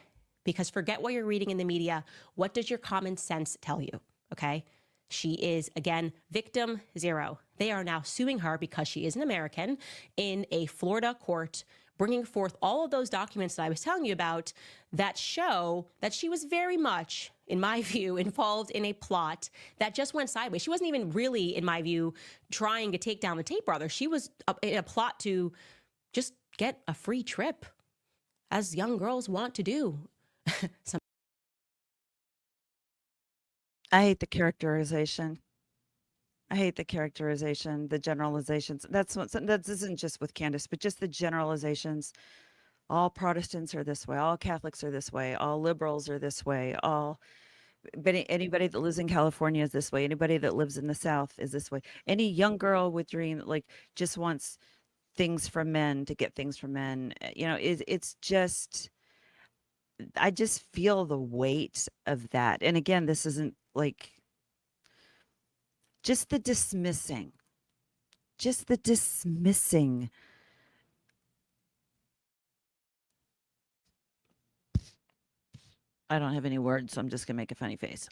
because forget what you're reading in the media. What does your common sense tell you? Okay. She is, again, victim zero. They are now suing her because she is an American in a Florida court, bringing forth all of those documents that I was telling you about that show that she was very much, in my view, involved in a plot that just went sideways. She wasn't even really, in my view, trying to take down the Tate brothers. She was in a plot to just get a free trip, as young girls want to do.
I hate the characterization. The generalizations. That isn't just with Candace, but just the generalizations. All Protestants are this way. All Catholics are this way. All liberals are this way. But anybody that lives in California is this way. Anybody that lives in the South is this way. Any young girl with dream, just wants things from men to get things from men. It's just, I just feel the weight of that. And again, this isn't just the dismissing. I don't have any words, so I'm just going to make a funny face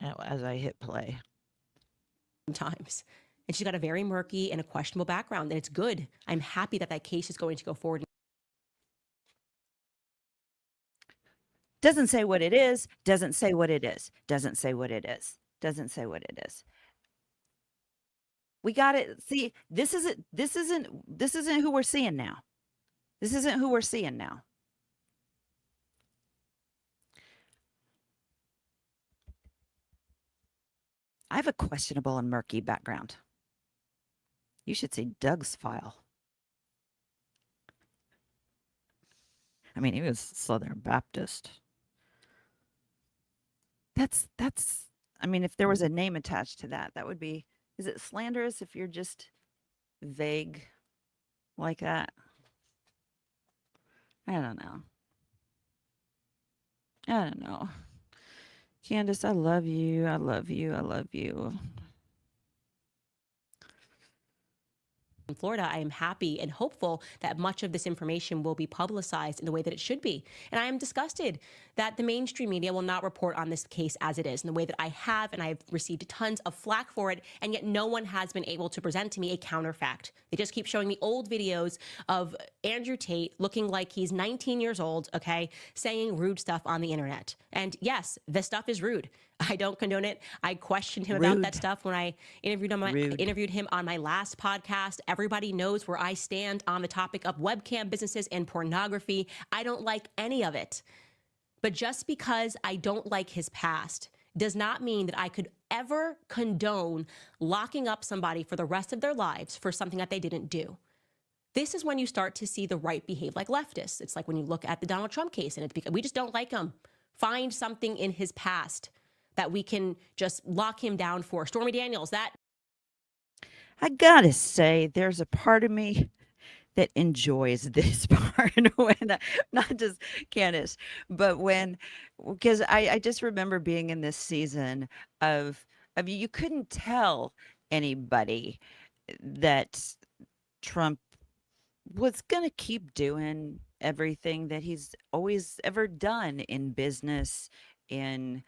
as I hit play.
Sometimes. And she's got a very murky and a questionable background, and it's good. I'm happy that case is going to go forward.
Doesn't say what it is. We got it. See, this isn't who we're seeing now. I have a questionable and murky background. You should see Doug's file. I mean, he was Southern Baptist. That's, if there was a name attached to that, that would be, is it slanderous if you're just vague like that? I don't know. Candace, I love you.
In Florida, I am happy and hopeful that much of this information will be publicized in the way that it should be. And I am disgusted that the mainstream media will not report on this case as it is, in the way that I have, and I've received tons of flack for it, and yet no one has been able to present to me a counterfact. They just keep showing me old videos of Andrew Tate looking like he's 19 years old, okay, saying rude stuff on the internet. And yes, the stuff is rude. I don't condone it. I questioned him about that stuff when I interviewed him on my last podcast. Everybody knows where I stand on the topic of webcam businesses and pornography. I don't like any of it. But just because I don't like his past does not mean that I could ever condone locking up somebody for the rest of their lives for something that they didn't do. This is when you start to see the right behave like leftists. It's like when you look at the Donald Trump case and it's because we just don't like him. Find something in his past that we can just lock him down for. Stormy Daniels, that
I gotta say, there's a part of me that enjoys this part when not just Candace, but when because I just remember being in this season of you couldn't tell anybody that Trump was gonna keep doing everything that he's always ever done in business, in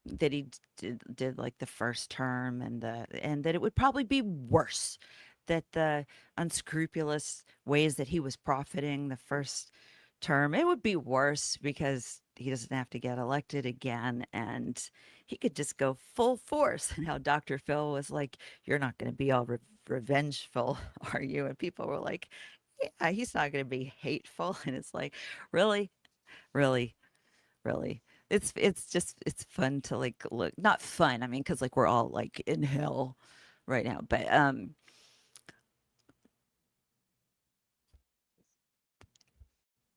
that he did like the first term and that it would probably be worse, that the unscrupulous ways that he was profiting the first term, it would be worse because he doesn't have to get elected again and he could just go full force. And how Dr. Phil was like, you're not going to be all revengeful, are you? And people were like, yeah, he's not going to be hateful. And it's like, really, really, really. It's just it's fun to like look, not fun. I mean, because like we're all like in hell right now, but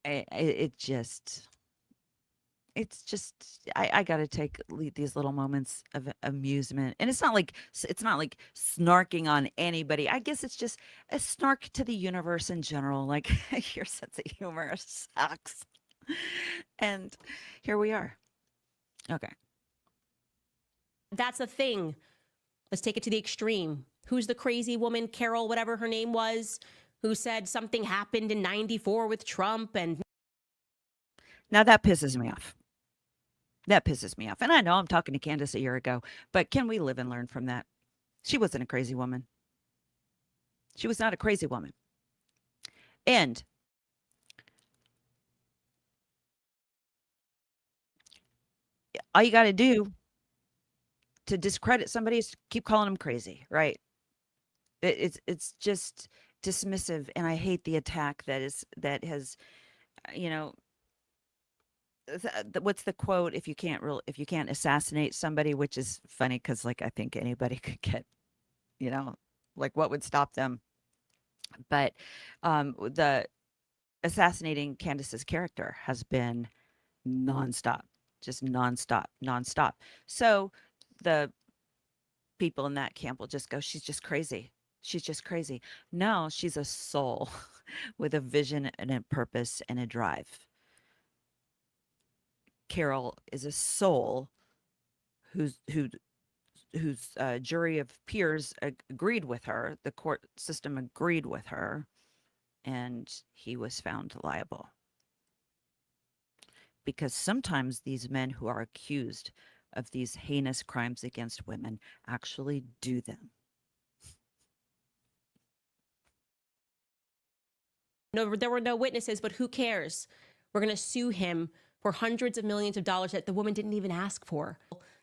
it just it's just I gotta take these little moments of amusement, and it's not like snarking on anybody. I guess it's just a snark to the universe in general. Like your sense of humor sucks, and here we are. Okay.
that's a thing. Let's take it to the extreme. Who's the crazy woman, Carol, whatever her name was, who said something happened in 94 with Trump and
Now that pisses me off. That pisses me off. And I know I'm talking to Candace a year ago, but can we live and learn from that? She wasn't a crazy woman. She was not a crazy woman. And all you got to do to discredit somebody is keep calling them crazy, right? It's just dismissive, and I hate the attack that has, you know, what's the quote? If you can't assassinate somebody, which is funny because like I think anybody could get, you know, like what would stop them? But the assassinating Candace's character has been nonstop, just nonstop, nonstop. So the people in that camp will just go, she's just crazy. She's just crazy. No, she's a soul with a vision and a purpose and a drive. Carol is a soul whose jury of peers agreed with her. The court system agreed with her, and he was found liable. Because sometimes these men who are accused of these heinous crimes against women actually do them.
no, there were no witnesses, but who cares? We're going to sue him for hundreds of millions of dollars that the woman didn't even ask for.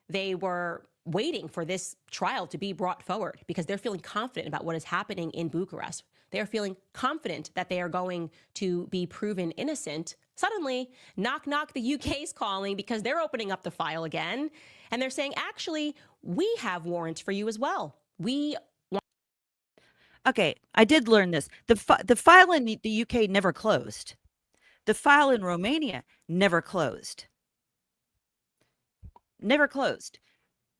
They were waiting for this trial to be brought forward because they're feeling confident about what is happening in Bucharest. They're feeling confident that they are going to be proven innocent. Suddenly, knock, knock, the UK's calling because they're opening up the file again. And they're saying, actually, we have warrants for you as well.
Okay, I did learn this. The file in the UK never closed. The file in Romania never closed. Never closed.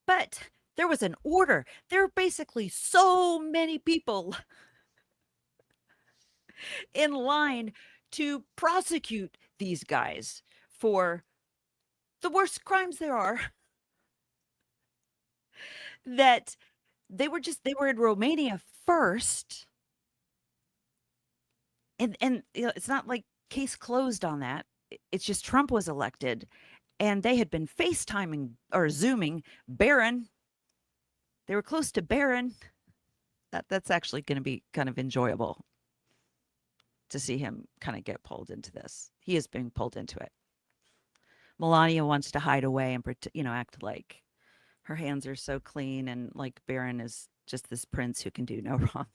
But there was an order. There are basically so many people in line to prosecute these guys for the worst crimes there are that they were in Romania first. And you know, it's not like case closed on that. It's just Trump was elected and they had been FaceTiming or Zooming Barron. They were close to Barron. That's actually going to be kind of enjoyable to see him kind of get pulled into this. He is being pulled into it. Melania wants to hide away and act like her hands are so clean and like Barron is just this prince who can do no wrong.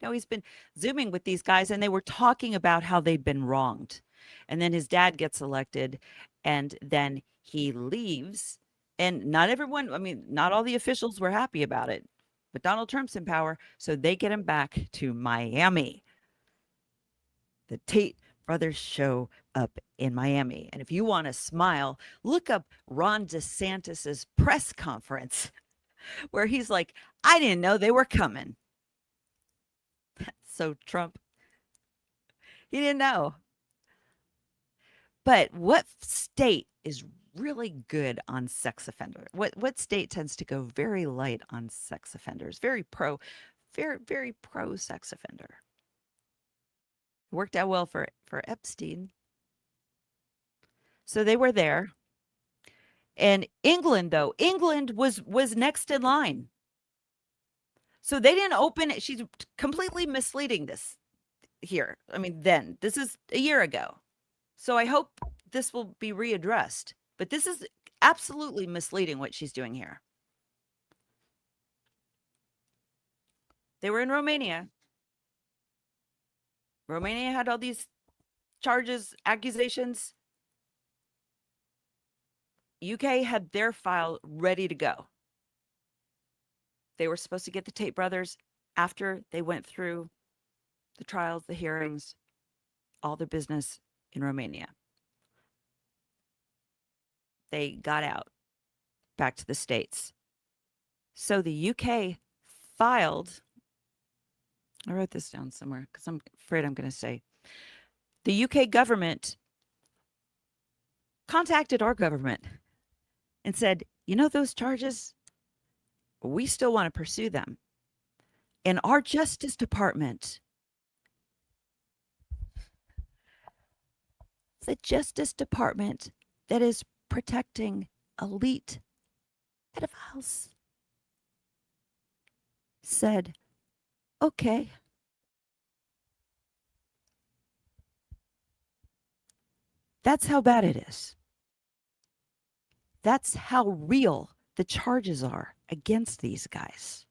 No, he's been Zooming with these guys and they were talking about how they'd been wronged. And then his dad gets elected and then he leaves. And not everyone, I mean, not all the officials were happy about it, but Donald Trump's in power. So they get him back to Miami. the Tate brothers show up in Miami. And if you want to smile, look up Ron DeSantis's press conference where he's like, I didn't know they were coming. So Trump, he didn't know. But what state is really good on sex offender? What state tends to go very light on sex offenders? Very pro sex offender. Worked out well for Epstein. So they were there. And England, though, England was next in line. So they didn't open it. She's completely misleading this here. I mean, then this is a year ago. So I hope this will be readdressed. But this is absolutely misleading what she's doing here. They were in Romania. Romania had all these charges, accusations. UK had their file ready to go. They were supposed to get the Tate brothers after they went through the trials, the hearings, all their business in Romania. They got out back to the States. So the UK filed, I wrote this down somewhere because I'm afraid I'm going to say, the UK government contacted our government and said, you know, those charges, we still want to pursue them. And our Justice Department, the Justice Department that is protecting elite pedophiles, said, okay. That's how bad it is. That's how real the charges are against these guys.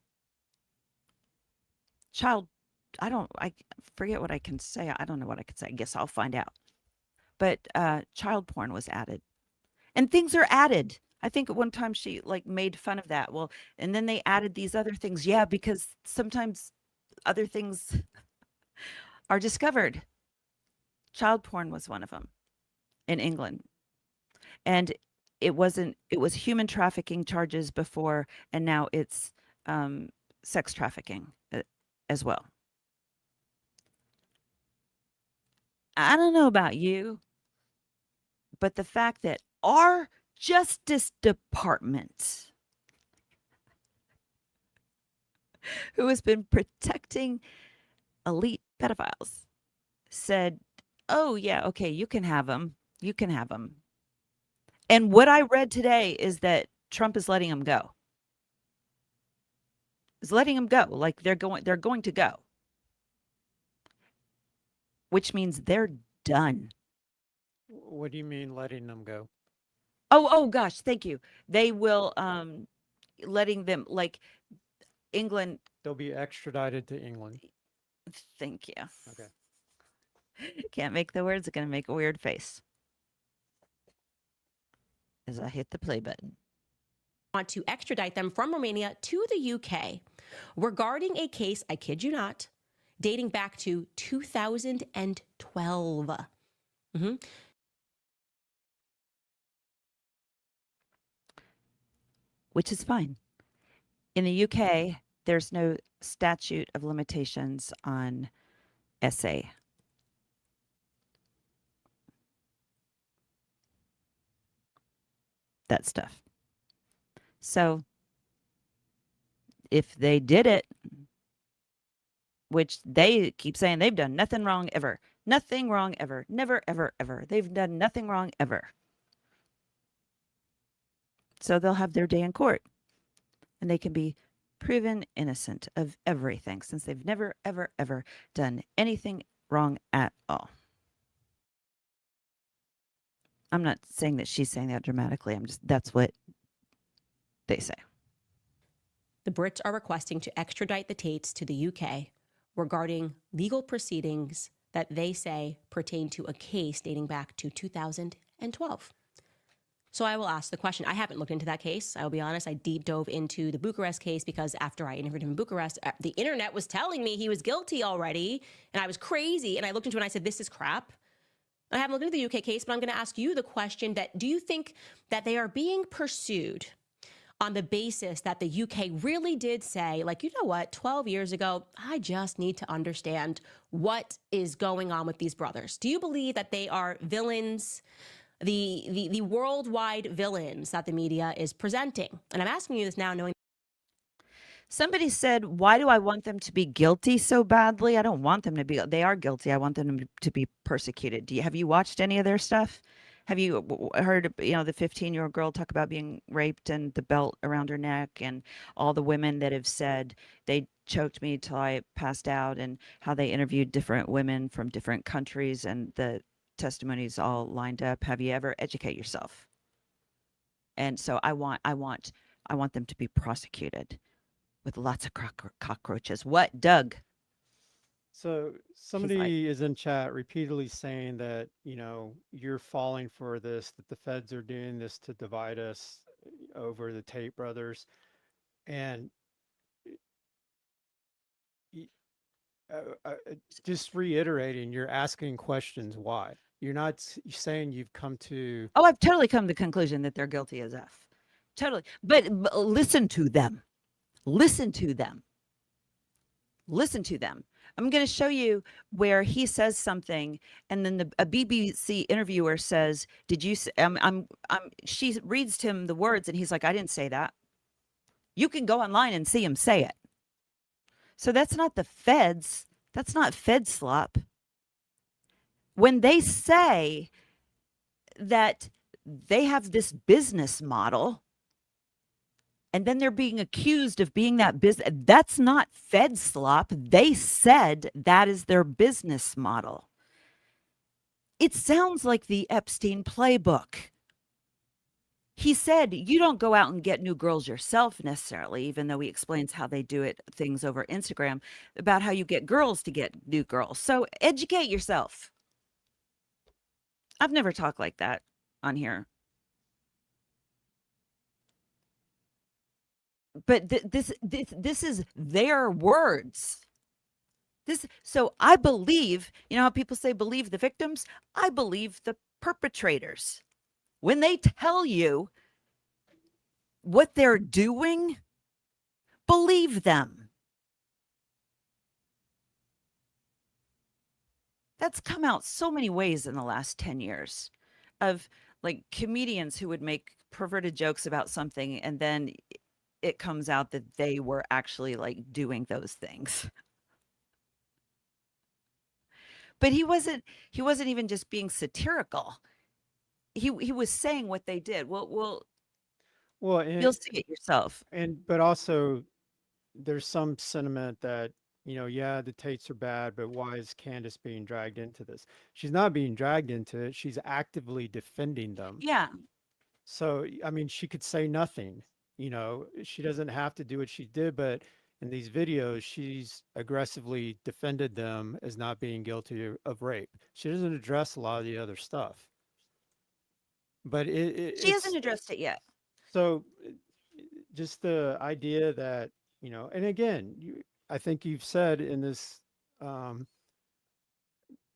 I forget what I can say. I don't know what I can say. I guess I'll find out. But child porn was added. And things are added. I think at one time she like made fun of that. Well, and then they added these other things. Yeah, because sometimes other things are discovered. Child porn was one of them in England. And it was human trafficking charges before, and now it's sex trafficking as well. I don't know about you, but the fact that our Justice Department, who has been protecting elite pedophiles, said, oh, yeah, okay, you can have them. You can have them. And what I read today is that Trump is letting them go. Is letting them go. Like they're going to go. Which means they're done.
What do you mean letting them go?
Oh gosh, thank you. They will letting them, like England.
They'll be extradited to England.
Thank you.
Okay.
Can't make the words, gonna make a weird face as I hit the play button.
Want to extradite them from Romania to the UK regarding a case, I kid you not, dating back to 2012.
Which is fine. In the UK, there's no statute of limitations on SA. That stuff. So if they did it, which they keep saying they've done nothing wrong ever, nothing wrong ever, never, ever, ever. They've done nothing wrong ever. So they'll have their day in court and they can be proven innocent of everything since they've never, ever, ever done anything wrong at all. I'm not saying that she's saying that dramatically. That's what they say.
The Brits are requesting to extradite the Tates to the UK regarding legal proceedings that they say pertain to a case dating back to 2012. So I will ask the question. I haven't looked into that case. I will be honest. I deep dove into the Bucharest case because after I interviewed him in Bucharest, the internet was telling me he was guilty already, and I was crazy. And I looked into it and I said, this is crap. I haven't looked into the UK case, but I'm going to ask you the question that do you think that they are being pursued on the basis that the UK really did say, like, you know what, 12 years ago, I just need to understand what is going on with these brothers. Do you believe that they are villains, the worldwide villains that the media is presenting? And I'm asking you this now knowing.
Somebody said, "Why do I want them to be guilty so badly? I don't want them to be. They are guilty. I want them to be persecuted." Have you watched any of their stuff? Have you heard, the 15-year-old girl talk about being raped and the belt around her neck, and all the women that have said they choked me till I passed out, and how they interviewed different women from different countries and the testimonies all lined up? Have you ever educate yourself? And so I want them to be prosecuted with lots of cockroaches. What, Doug?
So
He's like,
somebody is in chat repeatedly saying that, you're falling for this, that the feds are doing this to divide us over the Tate brothers. And y- just reiterating, you're asking questions why. You're not saying you've come to.
oh, I've totally come to the conclusion that they're guilty as F. Totally. But listen to them. Listen to them. Listen to them. I'm going to show you where he says something, and then a BBC interviewer says, "Did you?" She reads to him the words, and he's like, "I didn't say that." You can go online and see him say it. So that's not the feds. That's not Fed slop. When they say that they have this business model, and then they're being accused of being that business, that's not Fed slop. They said that is their business model. It sounds like the Epstein playbook. He said, you don't go out and get new girls yourself necessarily, even though he explains how they do it, things over Instagram, about how you get girls to get new girls. So educate yourself. I've never talked like that on here. But this is their words. So I believe, how people say believe the victims? I believe the perpetrators. When they tell you what they're doing, believe them. That's come out so many ways in the last 10 years of like comedians who would make perverted jokes about something, and then it comes out that they were actually like doing those things. But he wasn't even just being satirical. He was saying what they did. Well,
Well,
you'll see it yourself.
but also there's some sentiment that, yeah, the Tates are bad, but why is Candace being dragged into this? She's not being dragged into it. She's actively defending them.
Yeah.
So, I mean, she could say nothing, she doesn't have to do what she did, but in these videos, she's aggressively defended them as not being guilty of rape. She doesn't address a lot of the other stuff, but
She hasn't
it's
addressed it yet.
so just the idea that, and again, I think you've said in this, um,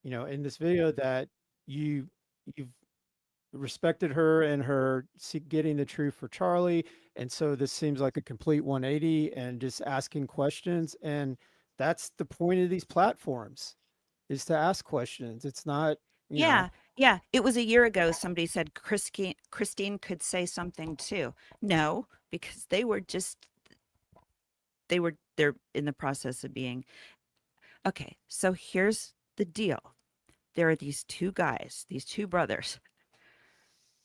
in this video that you've respected her and her getting the truth for Charlie. And so this seems like a complete 180 and just asking questions. And that's the point of these platforms, is to ask questions. It's not,
Yeah. Yeah. It was a year ago. Somebody said Christine could say something too. No, because they're in the process of being. Okay. So here's the deal. There are these two guys, these two brothers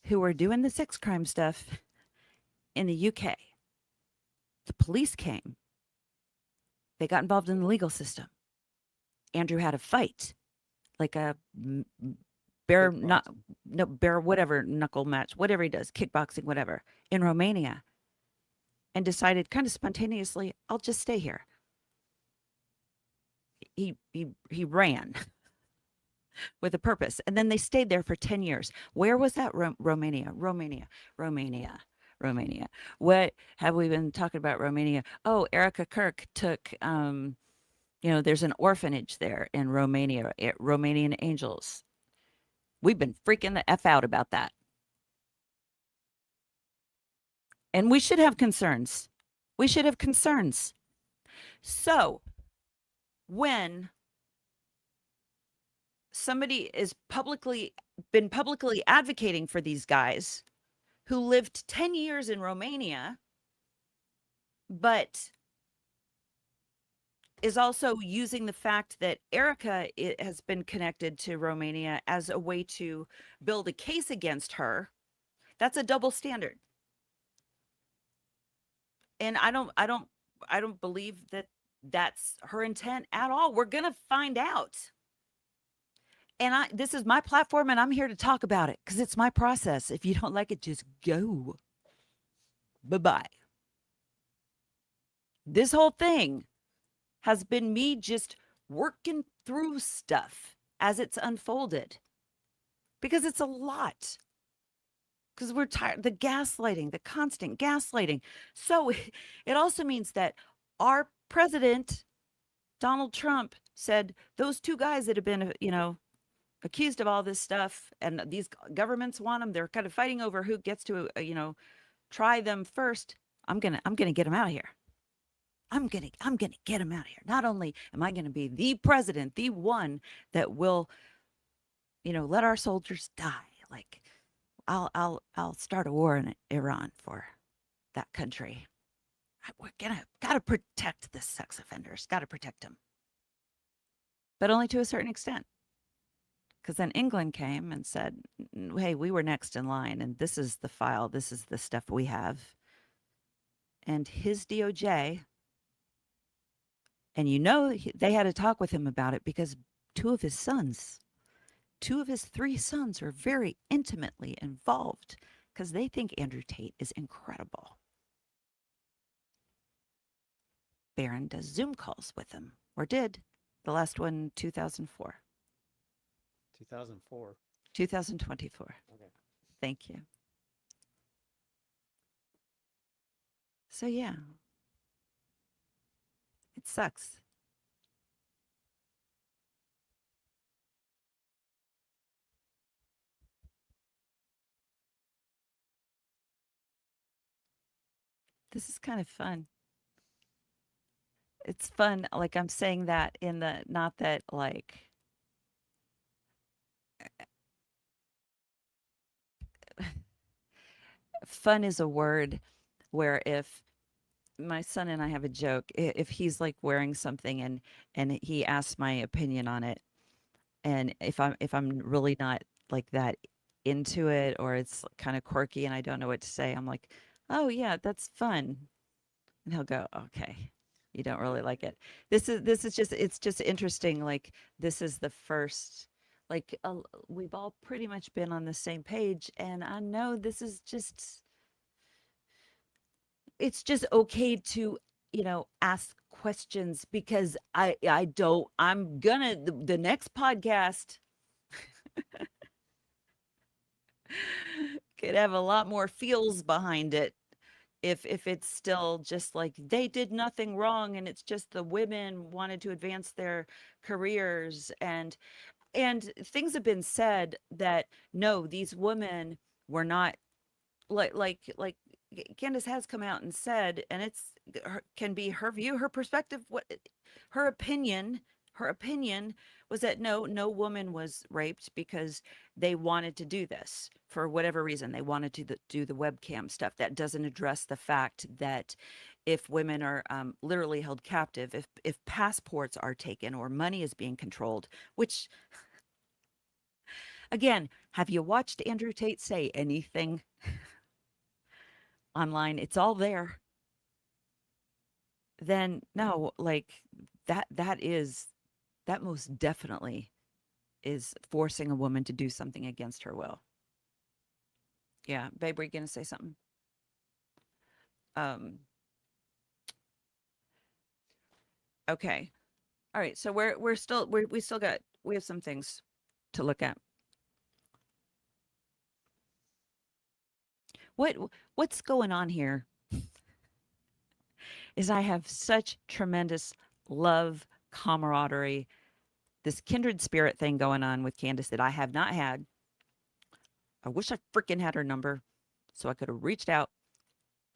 who were doing the sex crime stuff in the UK. The police came. They got involved in the legal system. Andrew had a fight, like a bare, not no bare, whatever knuckle match, whatever he does, kickboxing, whatever, in Romania, and decided kind of spontaneously, I'll just stay here. He ran. with a purpose. And then they stayed there for 10 years. Where was that? Romania, Romania, Romania, Romania. What have we been talking about Romania? Oh, Erica Kirk took, there's an orphanage there in Romania, Romanian Angels. We've been freaking the F out about that. And we should have concerns. We should have concerns. So when somebody is publicly advocating for these guys who lived 10 years in Romania, but is also using the fact that Erica has been connected to Romania as a way to build a case against her, that's a double standard. And I don't believe that that's her intent at all. We're going to find out. And this is my platform and I'm here to talk about it because it's my process. If you don't like it, just go. Bye-bye. This whole thing has been me just working through stuff as it's unfolded because it's a lot. Because we're tired, the gaslighting, the constant gaslighting. So it also means that our president, Donald Trump, said those two guys that have been, accused of all this stuff and these governments want them, they're kind of fighting over who gets to, try them first. I'm going to get them out of here. I'm going to get them out of here. Not only am I going to be the president, the one that will, let our soldiers die. Like I'll start a war in Iran for that country. We're gotta protect the sex offenders. Gotta protect them, but only to a certain extent. Because then England came and said, "Hey, we were next in line, and this is the file. This is the stuff we have." And his DOJ, and they had to talk with him about it because two of his 3 sons are very intimately involved because they think Andrew Tate is incredible. Barron does Zoom calls with him, or did. The last one, 2004.
2004.
2024.
Okay.
Thank you. So, yeah. It sucks. This is kind of fun. It's fun. Like I'm saying that not that like, fun is a word where if my son and I have a joke, if he's like wearing something and he asks my opinion on it, and if I'm really not like that into it or it's kind of quirky and I don't know what to say, I'm like, "Oh yeah, that's fun." And he'll go, "Okay. You don't really like it." This is just it's just interesting, like this is the first like we've all pretty much been on the same page and I know this is just it's just okay to, ask questions because I'm gonna the next podcast could have a lot more feels behind it if it's still just like they did nothing wrong and it's just the women wanted to advance their careers and things have been said that no, these women were not like Candace has come out and said, and can be her view, her perspective, what her opinion, her opinion was that no woman was raped because they wanted to do this for whatever reason. They wanted to do the webcam stuff. That doesn't address the fact that if women are literally held captive, if passports are taken or money is being controlled, which again, have you watched Andrew Tate say anything online? It's all there. Then no, like that most definitely is forcing a woman to do something against her will. Yeah, babe, were you gonna say something? Um, okay. All right, so we still got we have some things. to look at. What what's going on here is I have such tremendous love, camaraderie, this kindred spirit thing going on with Candace that I have not had. I wish I freaking had her number so I could have reached out.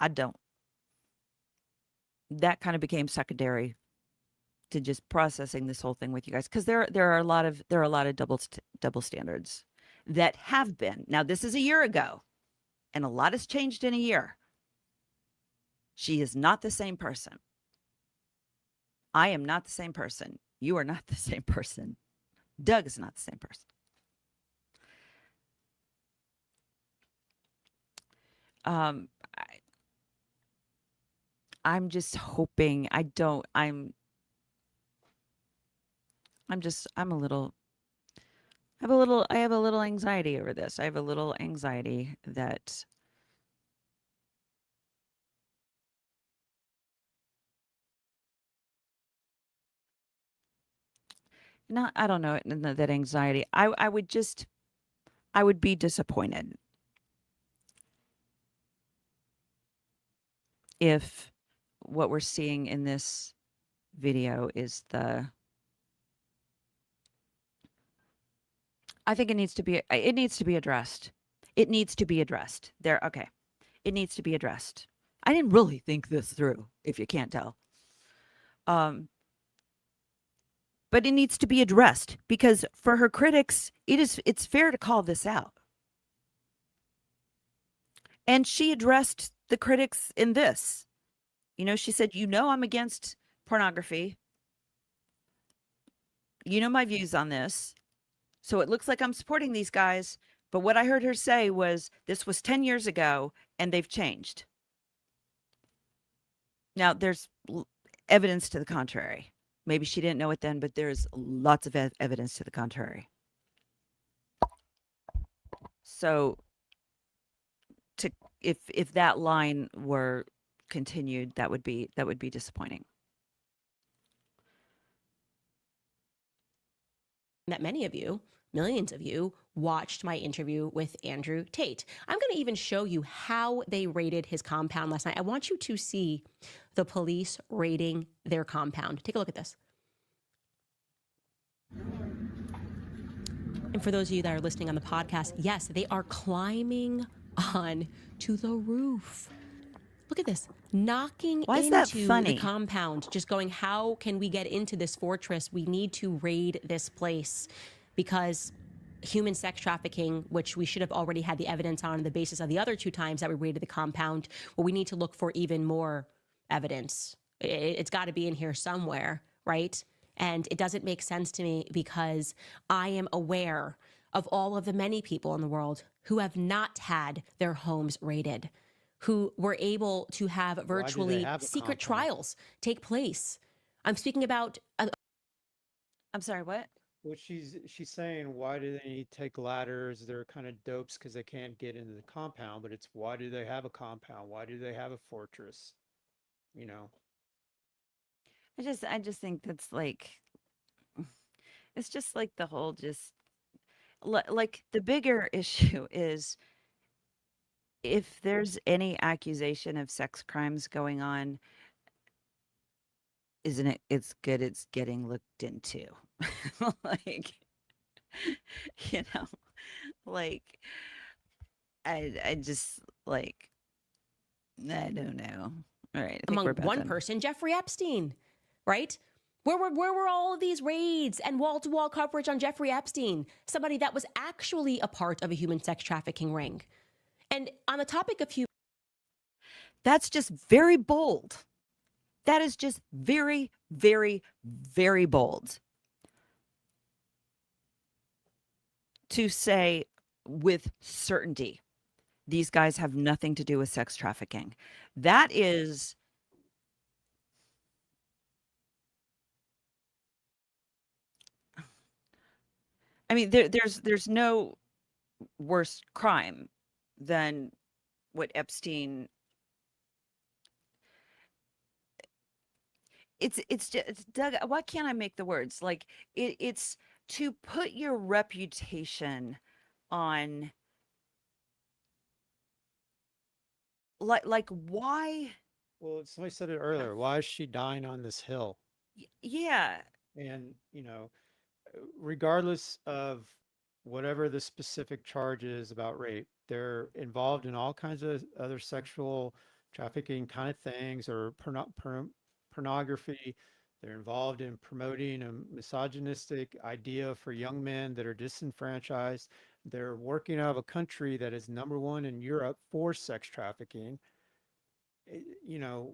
I don't. That kind of became secondary to just processing this whole thing with you guys because there are a lot of double standards that have been. Now this is a year ago, and a lot has changed in a year. She is not the same person. I am not the same person. You are not the same person. Doug is not the same person. I, I'm just hoping I don't. I'm just. I'm a little. I have a little. I have a little anxiety over this. I have a little anxiety that. Not. I don't know that anxiety. I would just. I would be disappointed if what we're seeing in this video is the. I think it needs to be addressed. It needs to be addressed. There, okay. It needs to be addressed. I didn't really think this through, if you can't tell. But it needs to be addressed because for her critics, it's fair to call this out. And she addressed the critics in this. You know, she said, I'm against pornography. You know my views on this. So it looks like I'm supporting these guys. But what I heard her say was this was 10 years ago and they've changed. Now, there's evidence to the contrary. Maybe she didn't know it then, but there's lots of evidence to the contrary. So if that line were continued, that would be disappointing.
That many of you, millions of you, watched my interview with Andrew Tate. I'm going to even show you how they raided his compound last night. I want you to see the police raiding their compound. Take a look at this. And for those of you that are listening on the podcast, yes, they are climbing on to the roof. Look at this, knocking into the compound, just going, how can we get into this fortress? We need to raid this place because human sex trafficking, which we should have already had the evidence on the basis of the other 2 times that we raided the compound, well, we need to look for even more evidence. It's got to be in here somewhere, right? And it doesn't make sense to me because I am aware of all of the many people in the world who have not had their homes raided, who were able to have virtually secret trials take place. I'm speaking about.
I'm sorry, what?
Well, she's saying, why do they need to take ladders? They're kind of dopes because they can't get into the compound, but it's why do they have a compound? Why do they have a fortress? You know.
I just think that's like, it's just like the whole like the bigger issue is if there's any accusation of sex crimes going on, isn't it? It's good. It's getting looked into. Like, like I just like, I don't know. All right. I think
among
we're about
one
done.
person, Jeffrey Epstein, right? Where were all of these raids and wall-to-wall coverage on Jeffrey Epstein, somebody that was actually a part of a human sex trafficking ring? And on the topic of human...
That's just very bold. That is just very, very, very bold to say with certainty these guys have nothing to do with sex trafficking. That is... I mean, there's no worse crime than what Epstein... It's just, Doug, why can't I make the words? Like, it's to put your reputation on, like why?
Well, somebody said it earlier. Why is she dying on this hill?
Yeah.
And, regardless of whatever the specific charge is about rape, they're involved in all kinds of other sexual trafficking kind of things or pornography. They're involved in promoting a misogynistic idea for young men that are disenfranchised. They're working out of a country that is number one in Europe for sex trafficking. Eh, You know,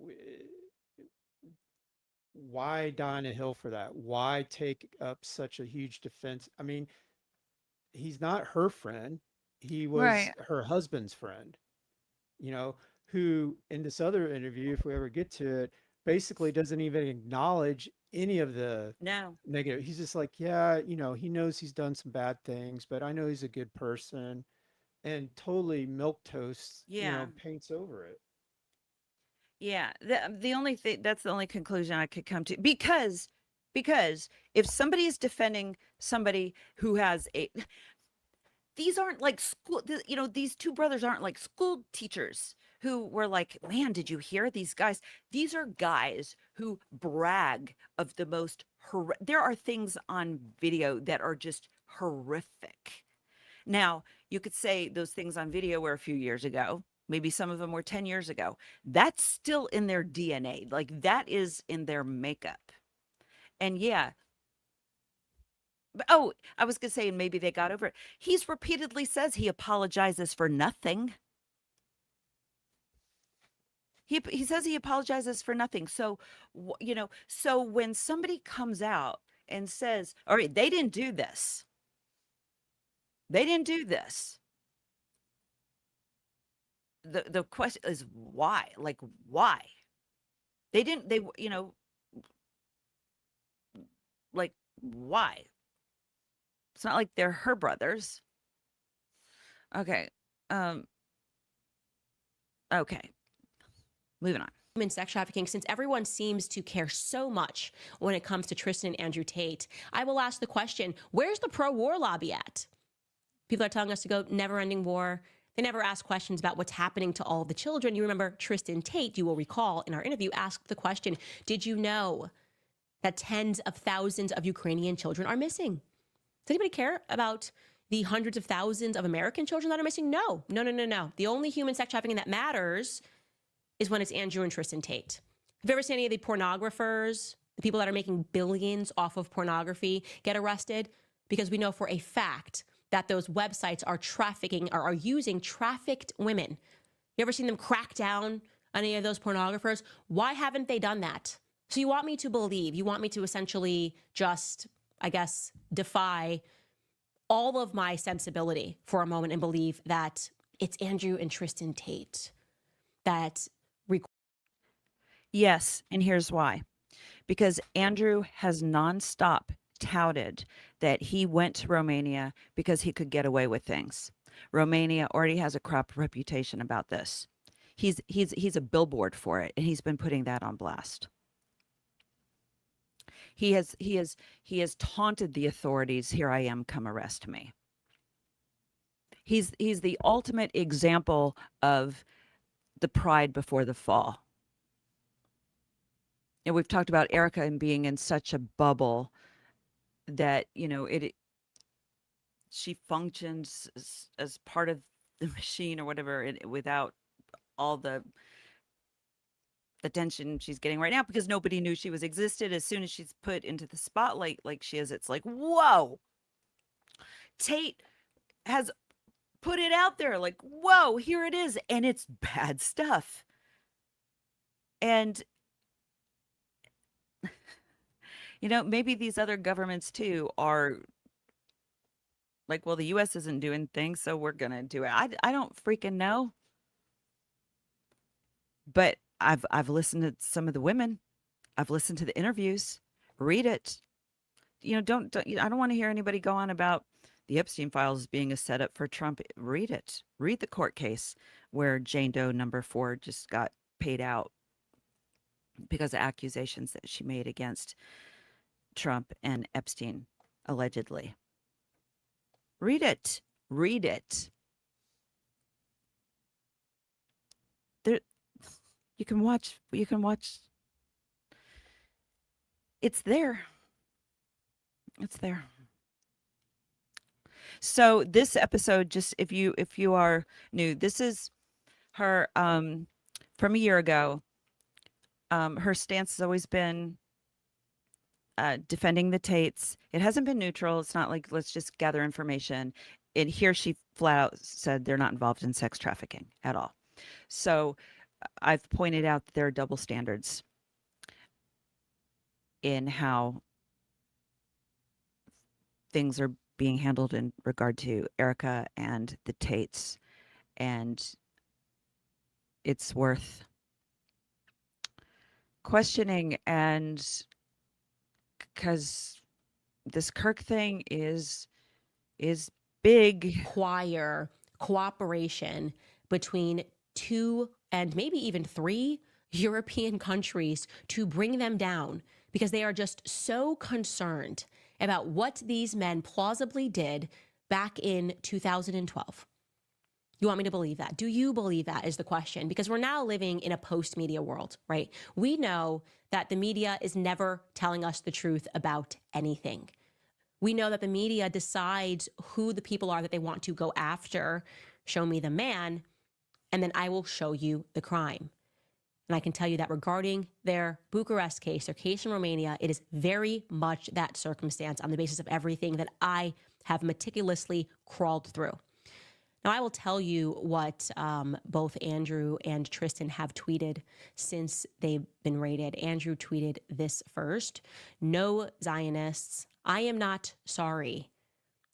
why die on a hill for that? Why take up such a huge defense? I mean, he's not her friend. He was
Right.
her husband's friend, you know, who in this other interview, if we ever get to it, basically doesn't even acknowledge any of the
No.
negative. He's just like, yeah, he knows he's done some bad things, but I know he's a good person, and totally milk toast,
Yeah.
paints over it.
Yeah. The only thing, that's the only conclusion I could come to, because if somebody is defending somebody who has a, these aren't like school, these two brothers aren't like school teachers who were like, man, did you hear these guys? These are guys who brag of the most there are things on video that are just horrific. Now, you could say those things on video were a few years ago. Maybe some of them were 10 years ago. That's still in their DNA. Like that is in their makeup. And yeah, oh, I was going to say, maybe they got over it. He's repeatedly says he apologizes for nothing. He says he apologizes for nothing. So, so when somebody comes out and says, all right, they didn't do this. They didn't do this. The question is why? Like why? They didn't they like why? It's not like they're her brothers. Okay. Um okay. Moving on.
Human sex trafficking, since everyone seems to care so much when it comes to Tristan and Andrew Tate, I will ask the question, where's the pro-war lobby at? People are telling us to go never-ending war. They never ask questions about what's happening to all the children. You remember Tristan Tate, you will recall in our interview, asked the question, did you know that tens of thousands of Ukrainian children are missing? Does anybody care about the hundreds of thousands of American children that are missing? No, no, no, no, no. The only human sex trafficking that matters is when it's Andrew and Tristan Tate. Have you ever seen any of the pornographers, the people that are making billions off of pornography, get arrested? Because we know for a fact that those websites are trafficking or are using trafficked women. You ever seen them crack down on any of those pornographers? Why haven't they done that? So you want me to believe, you want me to essentially just, I guess, defy all of my sensibility for a moment and believe that it's Andrew and Tristan Tate that
Yes, and here's why. Because Andrew has nonstop touted that he went to Romania because he could get away with things. Romania already has a crap reputation about this. He's a billboard for it, and he's been putting that on blast. He has taunted the authorities, here I am, come arrest me. He's the ultimate example of the pride before the fall. And we've talked about Erica and being in such a bubble that, she functions as part of the machine or whatever, without all the attention she's getting right now, because nobody knew she was existed. As soon as she's put into the spotlight like she is, it's like, whoa. Tate has put it out there like, whoa, here it is, and it's bad stuff. And maybe these other governments too are like, well, the US isn't doing things, so we're gonna do it. I don't freaking know. But I've listened to some of the women. I've listened to the interviews. Read it. Don't I don't want to hear anybody go on about the Epstein files being a setup for Trump. Read it. Read the court case where Jane Doe number 4 just got paid out because of accusations that she made against Trump and Epstein allegedly. Read it. Read it. There, you can watch. It's there. It's there. So this episode, just if you are new, this is her from a year ago. Her stance has always been defending the Tates. It hasn't been neutral. It's not like let's just gather information. And here she flat out said they're not involved in sex trafficking at all. So I've pointed out that there are double standards in how things are being handled in regard to Erica and the Tates, and it's worth questioning. And because this Kirk thing is big.
Require cooperation between 2 and maybe even 3 European countries to bring them down, because they are just so concerned about what these men plausibly did back in 2012. You want me to believe that? Do you believe that is the question? Because we're now living in a post-media world, right? We know that the media is never telling us the truth about anything. We know that the media decides who the people are that they want to go after. Show me the man, and then I will show you the crime. And I can tell you that regarding their Bucharest case, their case in Romania, it is very much that circumstance on the basis of everything that I have meticulously crawled through. Now, I will tell you what both Andrew and Tristan have tweeted since they've been raided. Andrew tweeted this first: "No Zionists. I am not sorry.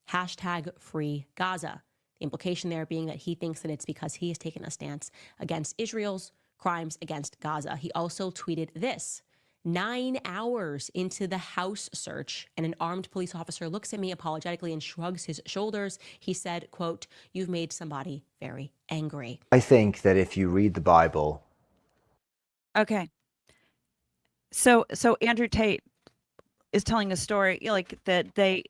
Hashtag free Gaza." The implication there being that he thinks that it's because he has taken a stance against Israel's crimes against Gaza. He also tweeted this: 9 hours into the house search, and an armed police officer looks at me apologetically and shrugs his shoulders. He said, quote, "You've made somebody very angry."
I think that if you read the Bible.
Okay. So Andrew Tate is telling a story like that they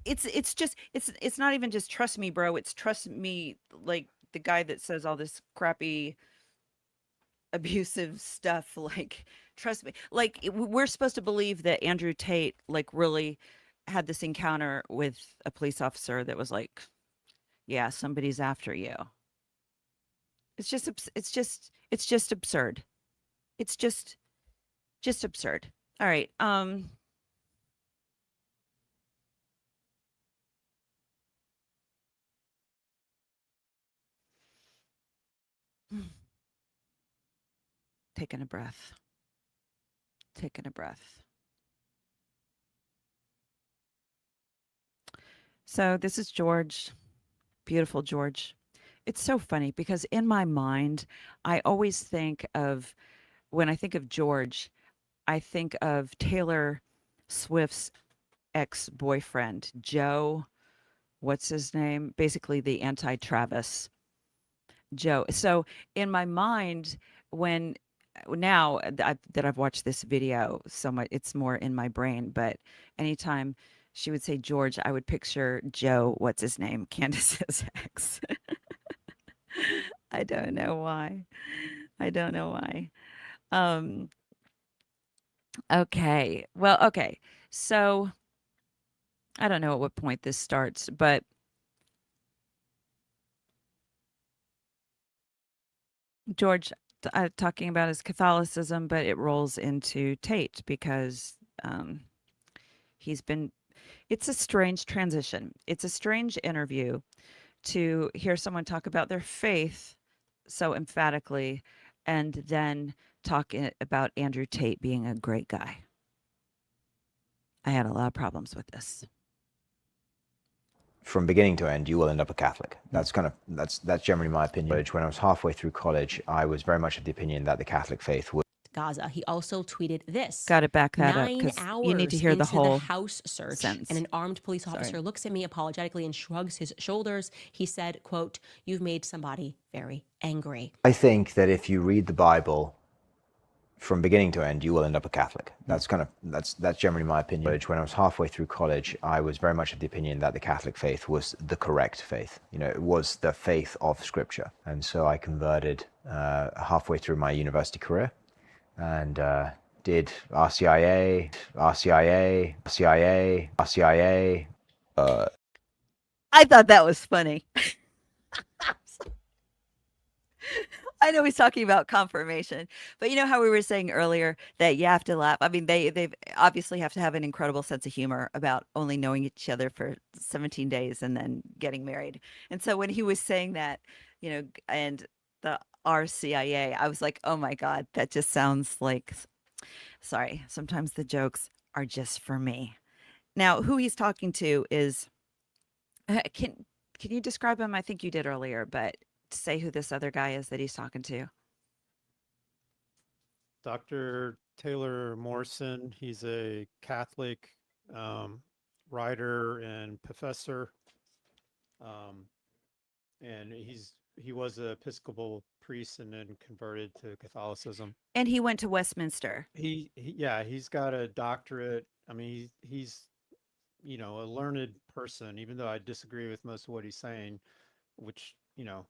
it's not even just trust me, bro. It's trust me, like the guy that says all this crappy abusive stuff, like trust me. Like we're supposed to believe that Andrew Tate like really had this encounter with a police officer that was like, yeah, somebody's after you. It's just absurd. It's just absurd. All right. Taking a breath. Taking a breath. So this is George. Beautiful George. It's so funny because in my mind, I always think of, when I think of George, I think of Taylor Swift's ex-boyfriend, Joe. What's his name? Basically the anti-Travis Joe. So in my mind, when now that I've watched this video so much, it's more in my brain. But anytime she would say George, I would picture Joe. What's his name? Candace's ex. I don't know why. I don't know why. Um, okay. Well, okay. So I don't know at what point this starts, but George talking about his Catholicism, but it rolls into Tate because he's been, it's a strange transition. It's a strange interview to hear someone talk about their faith so emphatically and then talk about Andrew Tate being a great guy. I had a lot of problems with this.
From beginning to end, you will end up a Catholic. That's generally my opinion. When I was halfway through college, I was very much of the opinion that the Catholic faith would.
Gaza. He also tweeted this:
Got to back that up
9
because
hours
you need to hear the
into
whole
house search,
sentence.
and an armed police officer looks at me apologetically and shrugs his shoulders. He said, quote, "You've made somebody very angry."
I think that if you read the Bible from beginning to end, you will end up a Catholic. That's generally my opinion. When I was halfway through college, I was very much of the opinion that the Catholic faith was the correct faith. You know, it was the faith of Scripture. And so I converted halfway through my university career, and did RCIA, RCIA, RCIA, RCIA.
I thought that was funny. I know he's talking about confirmation, but you know how we were saying earlier that you have to laugh. I mean, they obviously have to have an incredible sense of humor about only knowing each other for 17 days and then getting married. And so when he was saying that, you know, and the RCIA, I was like, oh my God, that just sounds like, sorry, sometimes the jokes are just for me. Now, who he's talking to is, can you describe him? I think you did earlier, but say who this other guy is that he's talking to.
Dr. Taylor Morrison, he's a Catholic writer and professor, and he was an Episcopal priest and then converted to Catholicism.
And he went to Westminster.
Yeah, he's got a doctorate. I mean, he's you know, a learned person, even though I disagree with most of what he's saying, which, you know,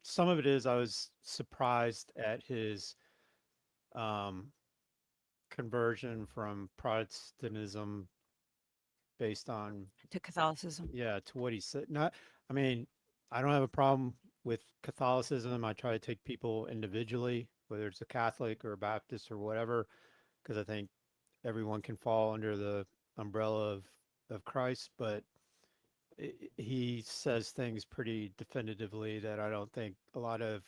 some of it is I was surprised at his conversion from Protestantism based on,
To Catholicism.
yeah, to what he said. Not, I mean, I don't have a problem with Catholicism. I try to take people individually, whether it's a Catholic or a Baptist or whatever, because I think everyone can fall under the umbrella of Christ, but he says things pretty definitively that I don't think a lot of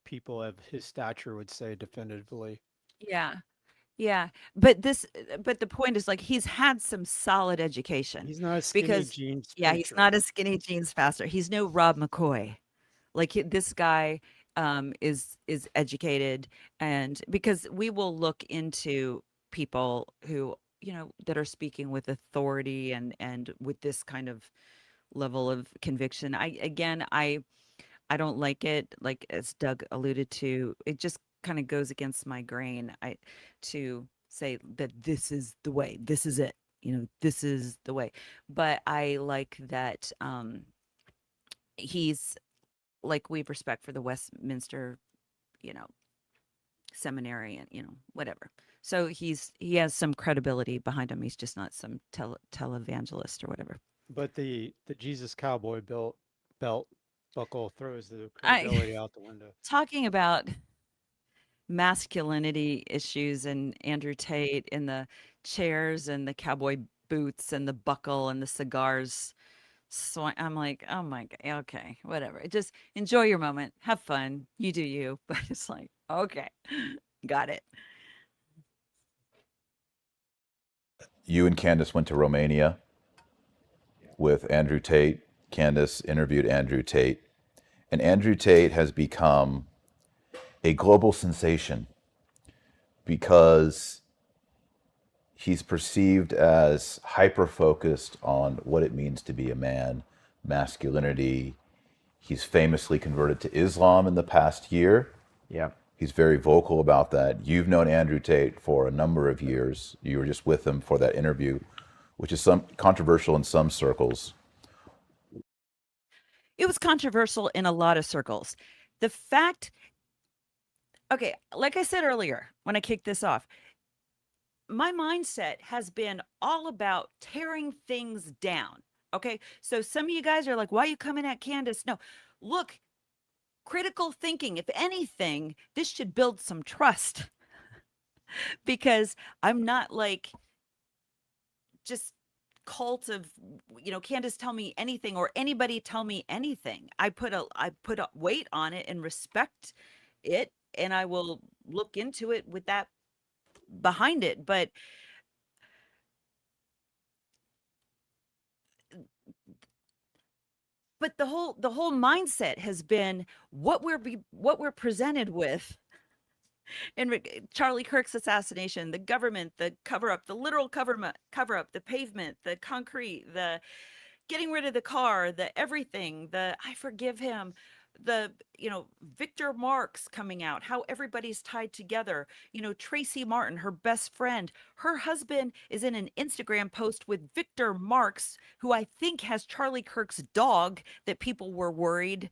people of his stature would say definitively.
Yeah. Yeah. But the point is like he's had some solid education
He's not a skinny
because
jeans
yeah, he's
preacher.
not a skinny jeans pastor. He's no Rob McCoy. Like this guy is educated, and because we will look into people who, you know, that are speaking with authority and with this kind of level of conviction. I don't like it. Like as Doug alluded to, it just kind of goes against my grain. To say that this is the way, this is it. You know, this is the way. But I like that he's like we have respect for the Westminster, you know, seminary and you know whatever. So he has some credibility behind him. He's just not some televangelist or whatever.
But the Jesus cowboy belt buckle throws the
I
credibility out the window.
talking about masculinity issues and Andrew Tate in the chairs and the cowboy boots and the buckle and the cigars. So I'm like, oh my God, okay, whatever. Just enjoy your moment, have fun, you do you. But it's like, okay, got it.
You and Candace went to Romania with Andrew Tate. Candace interviewed Andrew Tate. And Andrew Tate has become a global sensation because he's perceived as hyper-focused on what it means to be a man, masculinity. He's famously converted to Islam in the past year.
Yeah.
He's very vocal about that. You've known Andrew Tate for a number of years. You were just with him for that interview, which is some controversial in some circles.
It was controversial in a lot of circles. The fact, okay, like I said earlier when I kicked this off, my mindset has been all about tearing things down. Okay. So some of you guys are like, why are you coming at Candace? No, look, critical thinking, if anything, this should build some trust because I'm not like just cult of, you know, Candace tell me anything or anybody tell me anything. I put a weight on it and respect it, and I will look into it with that behind it. But the whole mindset has been what we're presented with in Charlie Kirk's assassination, the government, the cover up, the literal cover up, the pavement, the concrete, the getting rid of the car, the everything, the I forgive him. Victor Marks coming out, how everybody's tied together. Tracy Martin, her best friend, her husband is in an Instagram post with Victor Marks, who I think has Charlie Kirk's dog, that people were worried.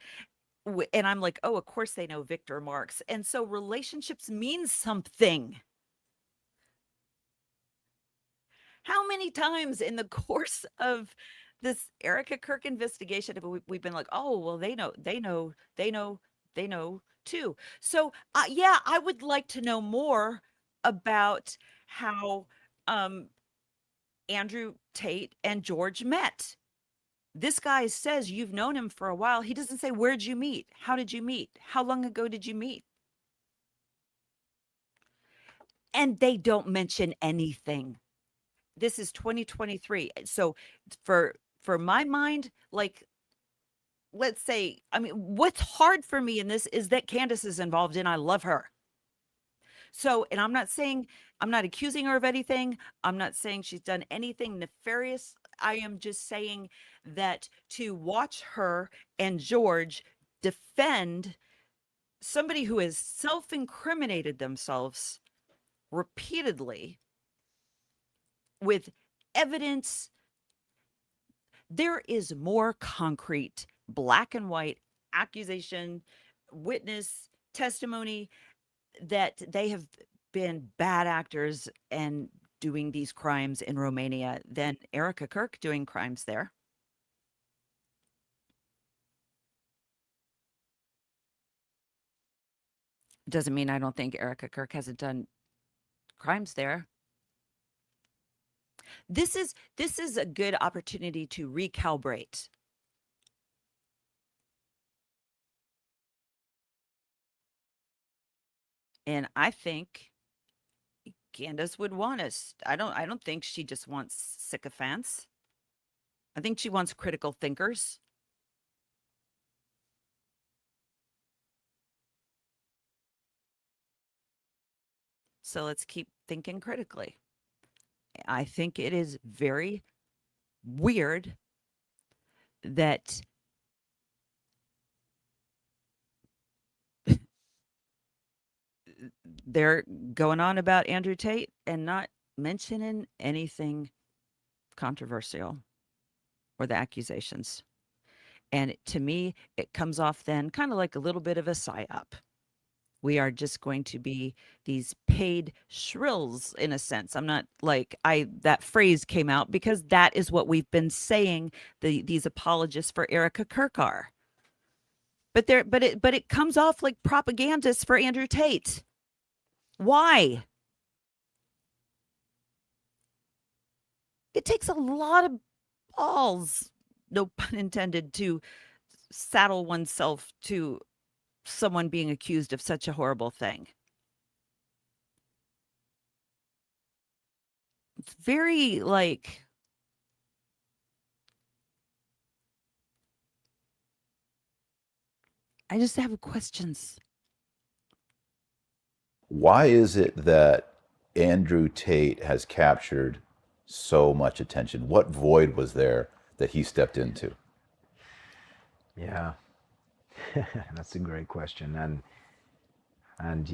And I'm like, oh, of course they know Victor Marks. And so relationships mean something. How many times in the course of this Erica Kirk investigation have we've been like, oh, well, they know too. So, yeah, I would like to know more about how Andrew Tate and George met. This guy says you've known him for a while. He doesn't say, where'd you meet? How did you meet? How long ago did you meet? And they don't mention anything. This is 2023. So for my mind, like, let's say, I mean, what's hard for me in this is that Candace is involved and I love her. So, and I'm not accusing her of anything. I'm not saying she's done anything nefarious. I am just saying that to watch her and George defend somebody who has self-incriminated themselves repeatedly with evidence, there is more concrete, black and white accusation, witness, testimony that they have been bad actors and doing these crimes in Romania than Erica Kirk doing crimes there. Doesn't mean I don't think Erica Kirk hasn't done crimes there. This is a good opportunity to recalibrate. And I think Candace would want us. I don't think she just wants sycophants. I think she wants critical thinkers. So let's keep thinking critically. I think it is very weird that they're going on about Andrew Tate and not mentioning anything controversial or the accusations. And to me, it comes off then kind of like a little bit of a psyop. We are just going to be these paid shrills in a sense. I'm not like that phrase came out because that is what we've been saying these apologists for Erica Kirk are. But it comes off like propagandists for Andrew Tate. Why? It takes a lot of balls, no pun intended, to saddle oneself to someone being accused of such a horrible thing. It's very like, I just have questions.
Why is it that Andrew Tate has captured so much attention? What void was there that he stepped into?
Yeah, that's a great question, and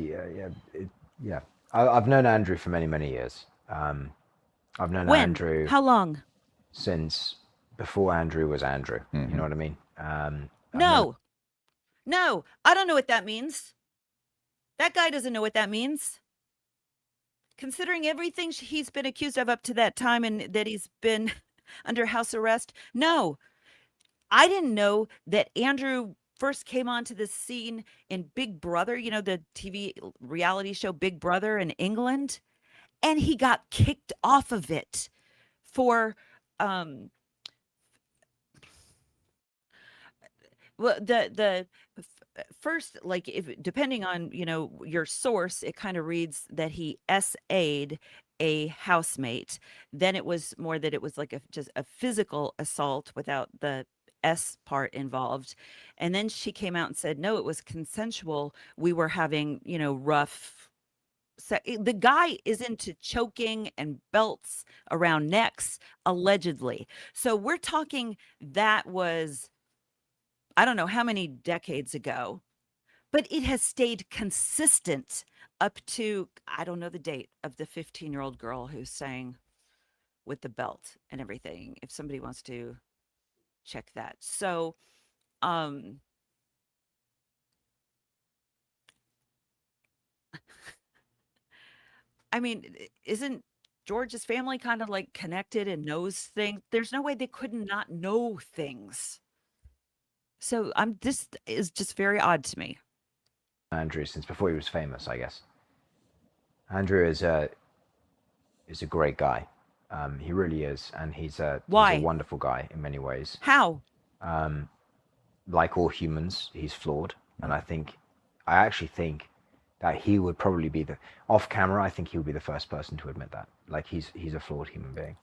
yeah. I've known Andrew for many years. I've known
When?
Andrew
How long?
since before Andrew was Andrew. You know what I mean?
No, I don't know what that means. That guy doesn't know what that means. Considering everything he's been accused of up to that time and that he's been under house arrest, no. I didn't know that Andrew first came onto the scene in Big Brother, the TV reality show Big Brother in England, and he got kicked off of it for well, the first, like, if depending on your source, it kind of reads that he SA'd a housemate. Then it was more that it was like just a physical assault without the S part involved. And then she came out and said, no, it was consensual. We were having, rough the guy is into choking and belts around necks, allegedly. So we're talking that was I don't know how many decades ago, but it has stayed consistent up to, I don't know the date of the 15-year-old girl who sang with the belt and everything, if somebody wants to check that. So, um, I mean, isn't George's family kind of like connected and knows things? There's no way they could not know things. So this is just very odd to me.
Andrew since before he was famous, I guess. Andrew is a great guy. He really is, and he's a
Why?
wonderful guy in many ways.
How?
Like all humans, he's flawed, and I actually think that he would probably be the off camera. I think he would be the first person to admit that. Like he's a flawed human being.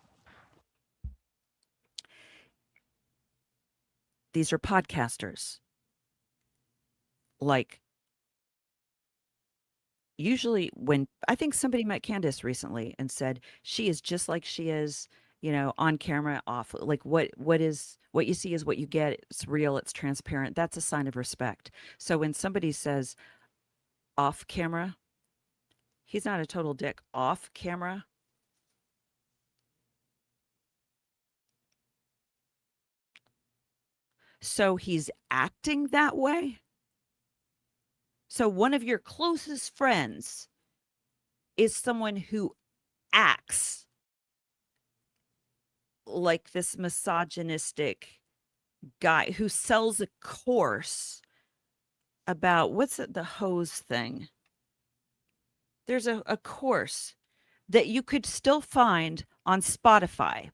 These are podcasters. Like, usually when I think somebody met Candace recently and said she is just like she is, on camera, off. Like what you see is what you get. It's real, it's transparent. That's a sign of respect. So when somebody says off camera, he's not a total dick off camera. So he's acting that way. So one of your closest friends is someone who acts like this misogynistic guy who sells a course about what's it, the hose thing. There's a course that you could still find on Spotify.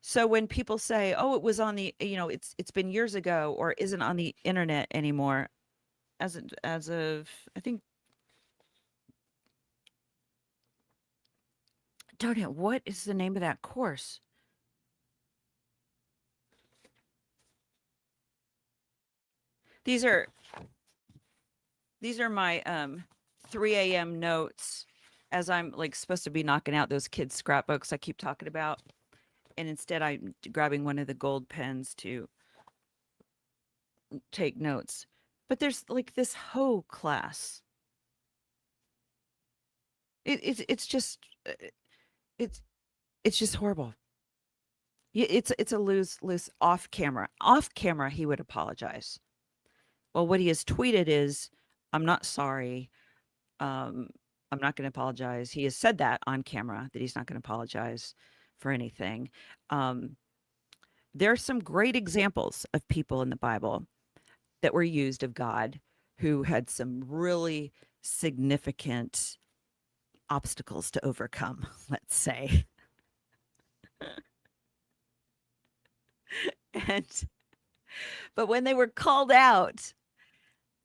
So when people say, "Oh, it was on the," it's been years ago or isn't on the internet anymore, as of I think, darn it, what is the name of that course? These are my 3 a.m. notes as I'm like supposed to be knocking out those kids' scrapbooks I keep talking about. And instead I'm grabbing one of the gold pens to take notes. But there's like this hoe class. It's just it's just horrible. It's a lose off camera. Off camera he would apologize. Well, what he has tweeted is, "I'm not sorry. Um, I'm not going to apologize." He has said that on camera that he's not going to apologize for anything. There are some great examples of people in the Bible that were used of God who had some really significant obstacles to overcome, let's say. and but when they were called out,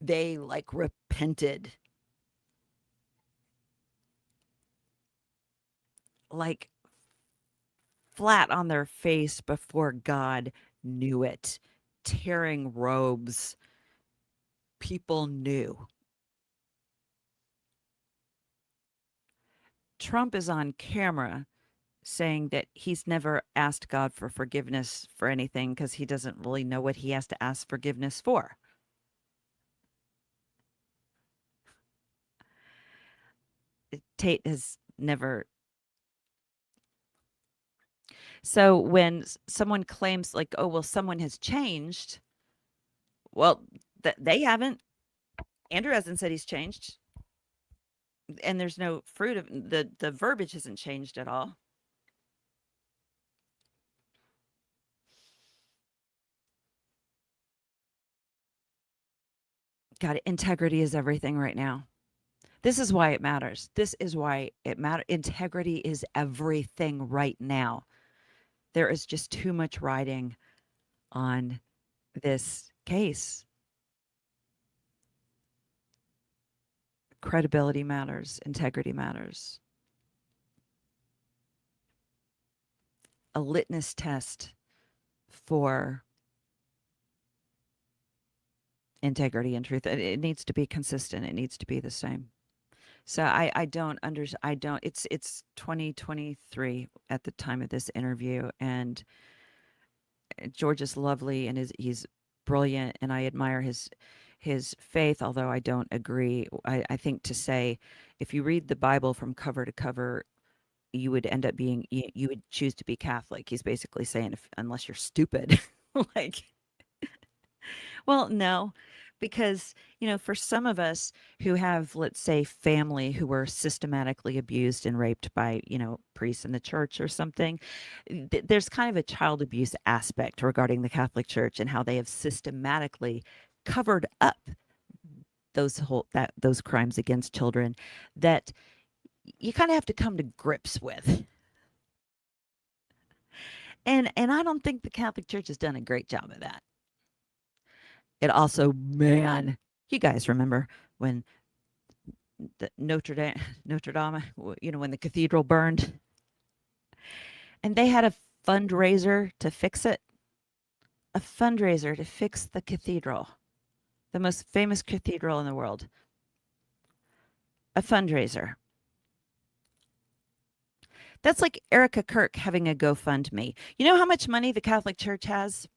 they like repented. Like flat on their face before God, knew it, tearing robes. People knew. Trump is on camera saying that he's never asked God for forgiveness for anything because he doesn't really know what he has to ask forgiveness for. Tate has never. So when someone claims like, "Oh, well, someone has changed," well, they haven't. Andrew hasn't said he's changed. And there's no fruit of the verbiage hasn't changed at all. God, integrity is everything right now. This is why it matters. This is why it matters. Integrity is everything right now. There is just too much riding on this case. Credibility matters. Integrity matters. A litmus test for integrity and truth. It needs to be consistent. It needs to be the same. So I don't it's 2023 at the time of this interview, and George is lovely and he's brilliant, and I admire his faith, although I don't agree. I think to say if you read the Bible from cover to cover, you would end up being you would choose to be Catholic. He's basically saying if unless you're stupid. Like, well, no, because, for some of us who have, let's say, family who were systematically abused and raped by, priests in the church or something, there's kind of a child abuse aspect regarding the Catholic Church and how they have systematically covered up those crimes against children that you kind of have to come to grips with. And I don't think the Catholic Church has done a great job of that. It also, man, you guys remember when the Notre Dame, when the cathedral burned, and they had a fundraiser to fix it, a fundraiser to fix the cathedral, the most famous cathedral in the world, a fundraiser. That's like Erica Kirk having a GoFundMe. You know how much money the Catholic Church has?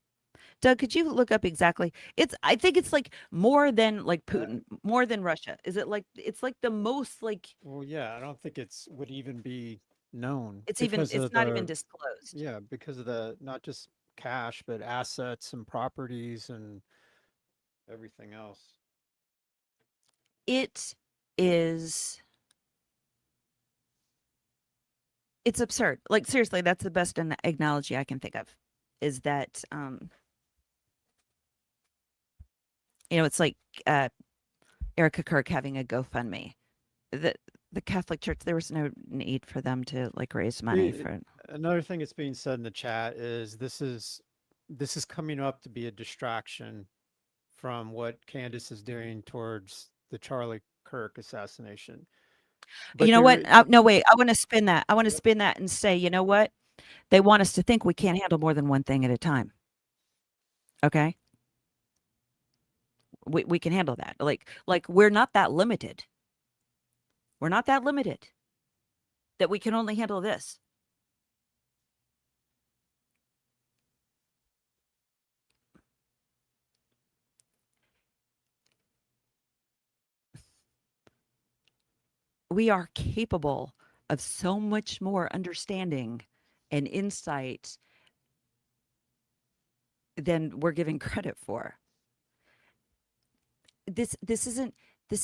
Doug, could you look up exactly? I think it's like more than like Putin, more than Russia. Is it like it's like the most like
Well, yeah, I don't think would even be known
it's not even disclosed.
yeah, because of the not just cash, but assets and properties and everything else.
It is it's absurd. Like seriously, that's the best analogy I can think of. Is that it's like Erica Kirk having a GoFundMe. The the Catholic Church, there was no need for them to like raise money for it.
Another thing that's being said in the chat is this is coming up to be a distraction from what Candace is doing towards the Charlie Kirk assassination.
You
But
know what?
there,
No, wait. I want to spin that. I want to spin that and say, you know what? They want us to think we can't handle more than one thing at a time. Okay? We can handle that. Like we're not that limited. We're not that limited that we can only handle this. We are capable of so much more understanding and insight than we're giving credit for. This isn't to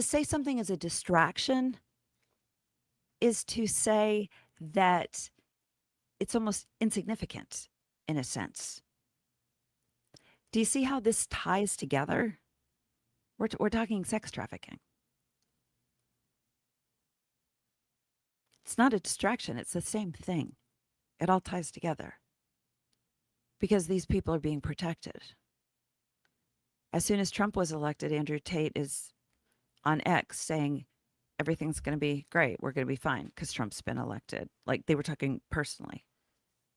say something is a distraction is to say that it's almost insignificant in a sense. Do you see how this ties together? We're talking sex trafficking. It's not a distraction. It's the same thing. It all ties together because these people are being protected. As soon as Trump was elected, Andrew Tate is on X saying everything's going to be great. We're going to be fine because Trump's been elected. Like they were talking personally.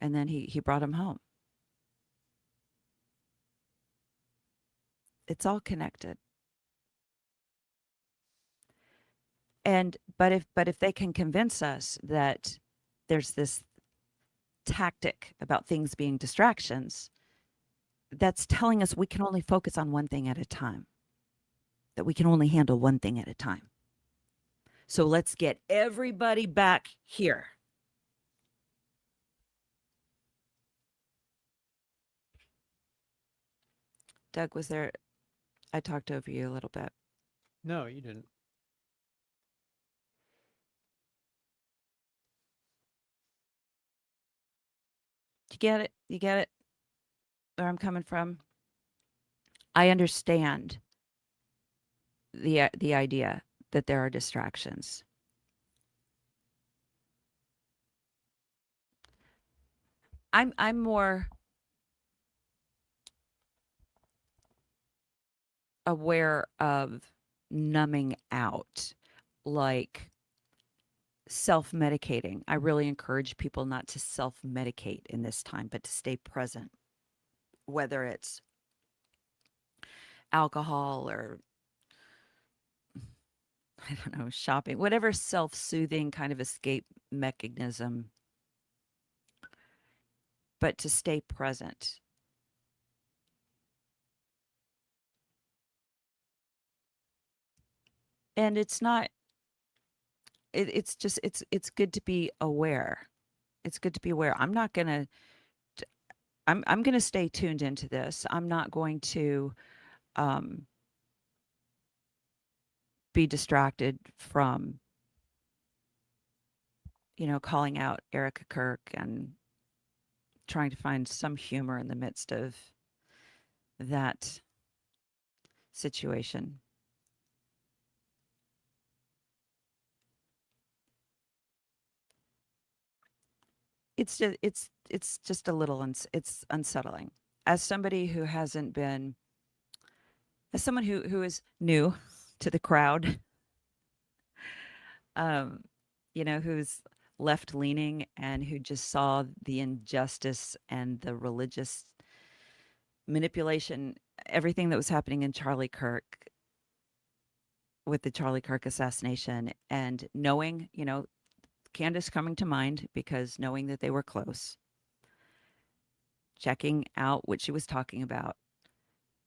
And then he brought him home. It's all connected. But if they can convince us that there's this tactic about things being distractions, that's telling us we can only focus on one thing at a time. That we can only handle one thing at a time. So let's get everybody back here. Doug, I talked over you a little bit.
no, you didn't.
You get it? You get it? Where I'm coming from? I understand the idea that there are distractions. I'm more aware of numbing out, like self-medicating. I really encourage people not to self-medicate in this time, but to stay present, whether it's alcohol or I don't know, shopping, whatever self-soothing kind of escape mechanism but to stay present. And it's not it's just it's good to be aware. It's good to be aware. I'm gonna stay tuned into this. I'm not going to um, be distracted from, calling out Erica Kirk and trying to find some humor in the midst of that situation. It's just a little it's unsettling. As somebody who hasn't been as someone who is new to the crowd, um, who's left leaning and who just saw the injustice and the religious manipulation, everything that was happening in Charlie Kirk with the Charlie Kirk assassination, and knowing, Candace coming to mind because knowing that they were close, checking out what she was talking about,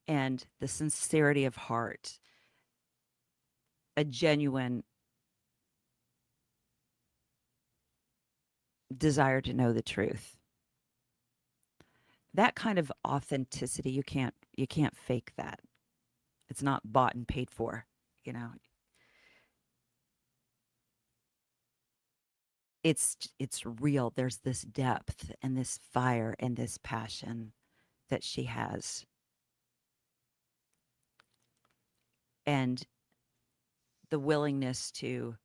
and the sincerity of heart, a genuine desire to know the truth. That kind of authenticity, you can't fake that. It's not bought and paid for, you know. It's real. There's this depth and this fire and this passion that she has. And the willingness to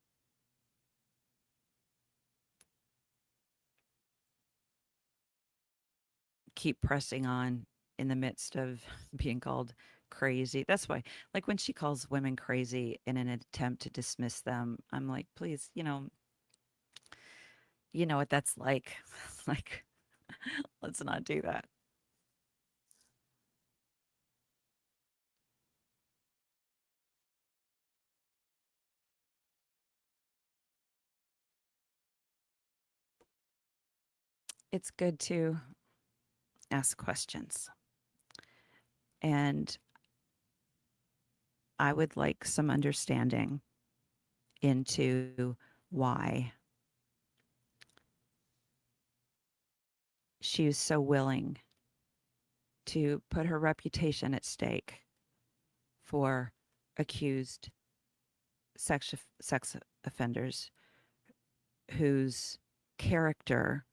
keep pressing on in the midst of being called crazy. That's why, like, when she calls women crazy in an attempt to dismiss them, I'm like, please, you know what that's like. Like, let's not do that. It's good to ask questions. And I would like some understanding into why she is so willing to put her reputation at stake for accused sex offenders whose character,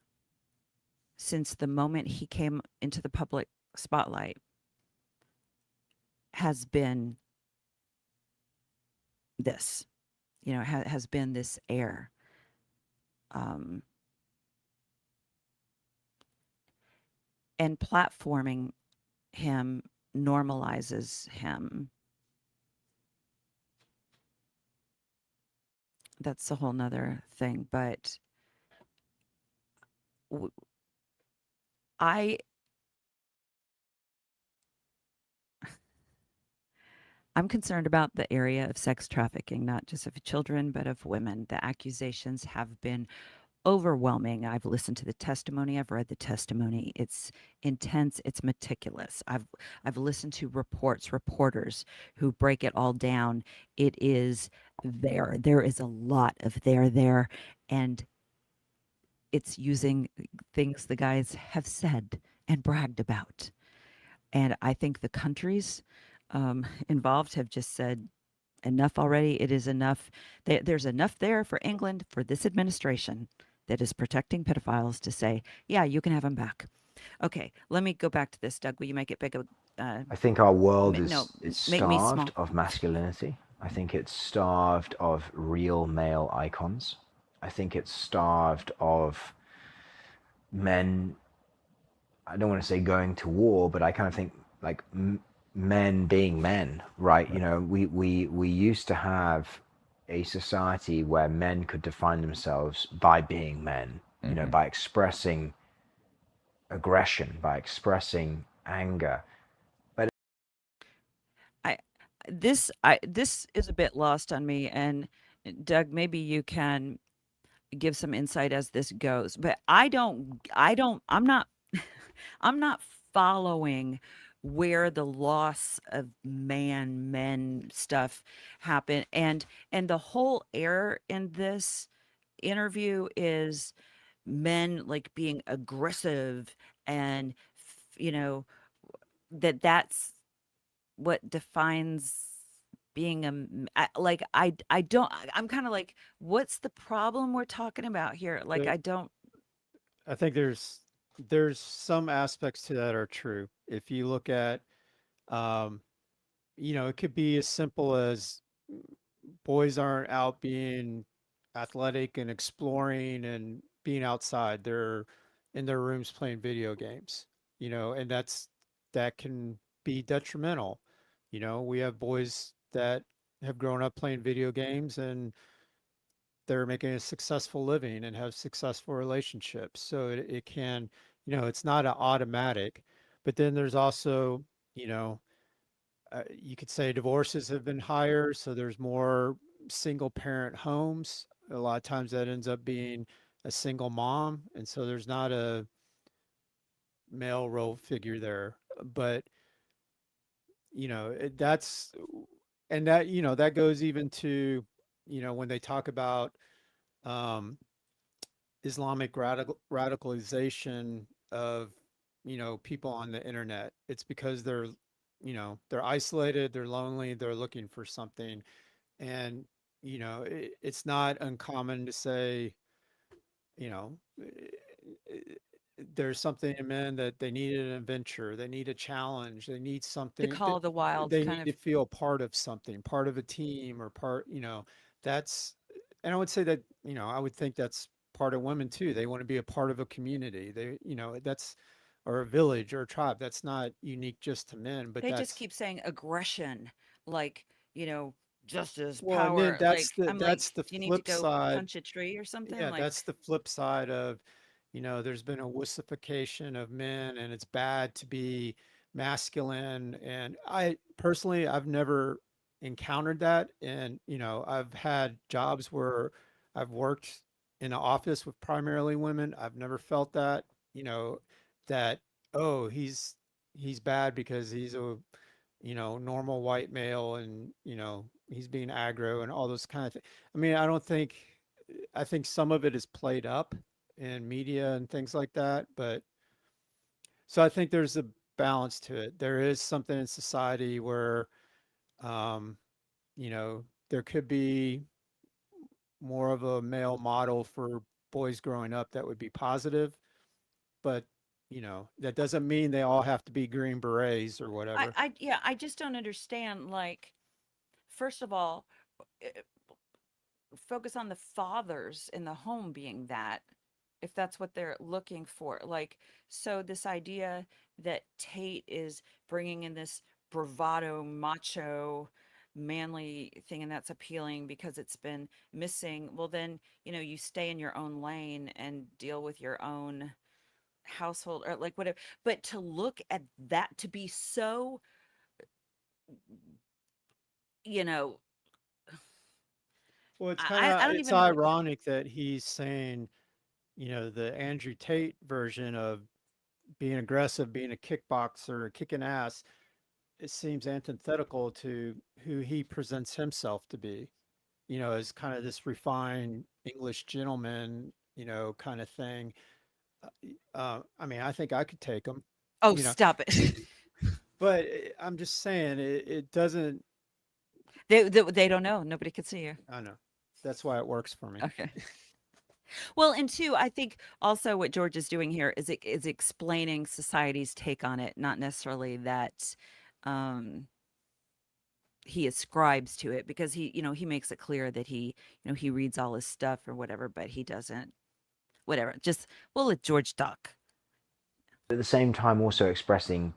since the moment he came into the public spotlight, has been this, has been this air. Um, and platforming him normalizes him. That's a whole nother thing. But I I'm concerned about the area of sex trafficking, not just of children, but of women. The accusations have been overwhelming. I've listened to the testimony. I've read the testimony. It's intense. It's meticulous. I've listened to reporters who break it all down. It is there. There is a lot of there, and it's using things the guys have said and bragged about. And I think the countries involved have just said, enough already. It is enough. There's enough there for England, for this administration that is protecting pedophiles to say, yeah, you can have them back. Okay, let me go back to this. Doug, will you make it big?
I think our world
No,
is
make me small.
starved of masculinity. I think it's starved of real male icons. I think it's starved of men. I don't want to say going to war, but I kind of think like men being men, right? You know, we used to have a society where men could define themselves by being men, you know, by expressing aggression, by expressing anger. But
This is a bit lost on me, and Doug, maybe you can give some insight as this goes. But I'm not I'm not following where the loss of men stuff happened. And the whole error in this interview is men like being aggressive and you know that's what defines being I don't I'm kind of like, what's the problem we're talking about here? Like,
The,
I don't.
I think there's some aspects to that are true. If you look at, um, it could be as simple as boys aren't out being athletic and exploring and being outside. They're in their rooms playing video games, and that can be detrimental. We have boys that have grown up playing video games and they're making a successful living and have successful relationships. So it can, it's not an automatic, but then there's also, you know, you could say divorces have been higher, so there's more single parent homes. A lot of times that ends up being a single mom, and so there's not a male role figure there. But that's and that that goes even to when they talk about um, Islamic radicalization of people on the internet. It's because they're isolated, they're lonely, they're looking for something. And, it's not uncommon to say, you know, there's something in men that they need an adventure, they need a challenge, they need
The
something
call
that
of the wild
they
kind
need
of.
to feel part of something, part of a team or that's, and I would say that, I would think that's part of women too. They want to be a part of a community. That's, or a village or a tribe. That's not unique just to men, but
They just
that's,
keep saying aggression, like, you know, justice,
well, and then
power. Like, I'm
that's
like,
the
do you need to
flip
go
side.
punch a tree or something?
Yeah,
Like,
that's the flip side of, there's been a wussification of men and it's bad to be masculine. And I personally, I've never encountered that. And, I've had jobs where I've worked in an office with primarily women. I've never felt that, you know, that, oh, he's bad because he's a, normal white male and, he's being aggro and all those kind of things. I mean, I think some of it is played up in media and things like that. But so I think there's a balance to it. There is something in society where, um, there could be more of a male model for boys growing up that would be positive, but that doesn't mean they all have to be Green Berets or whatever.
yeah, I just don't understand. Like, first of all, eh, focus on the fathers in the home being that, if that's what they're looking for. Like, so this idea that Tate is bringing in this bravado, macho, manly thing, and that's appealing because it's been missing. Well, then, you stay in your own lane and deal with your own household or like whatever. But to look at that, to be so, you know,
Well,
I don't
it's
even know what.
ironic that he's saying, the Andrew Tate version of being aggressive, being a kickboxer, kicking ass, it seems antithetical to who he presents himself to be, as kind of this refined English gentleman, kind of thing. I mean, I think I could take him,
Oh,
you know,
stop it.
but I'm just saying it doesn't,
They don't know. Nobody could see you.
I don't know. That's why it works for me.
Okay. Well, and two, I think also what George is doing here is explaining society's take on it, not necessarily that um he ascribes to it, because he makes it clear that he reads all his stuff or whatever, but he doesn't, whatever. Just, we'll let George talk.
At the same time, also expressing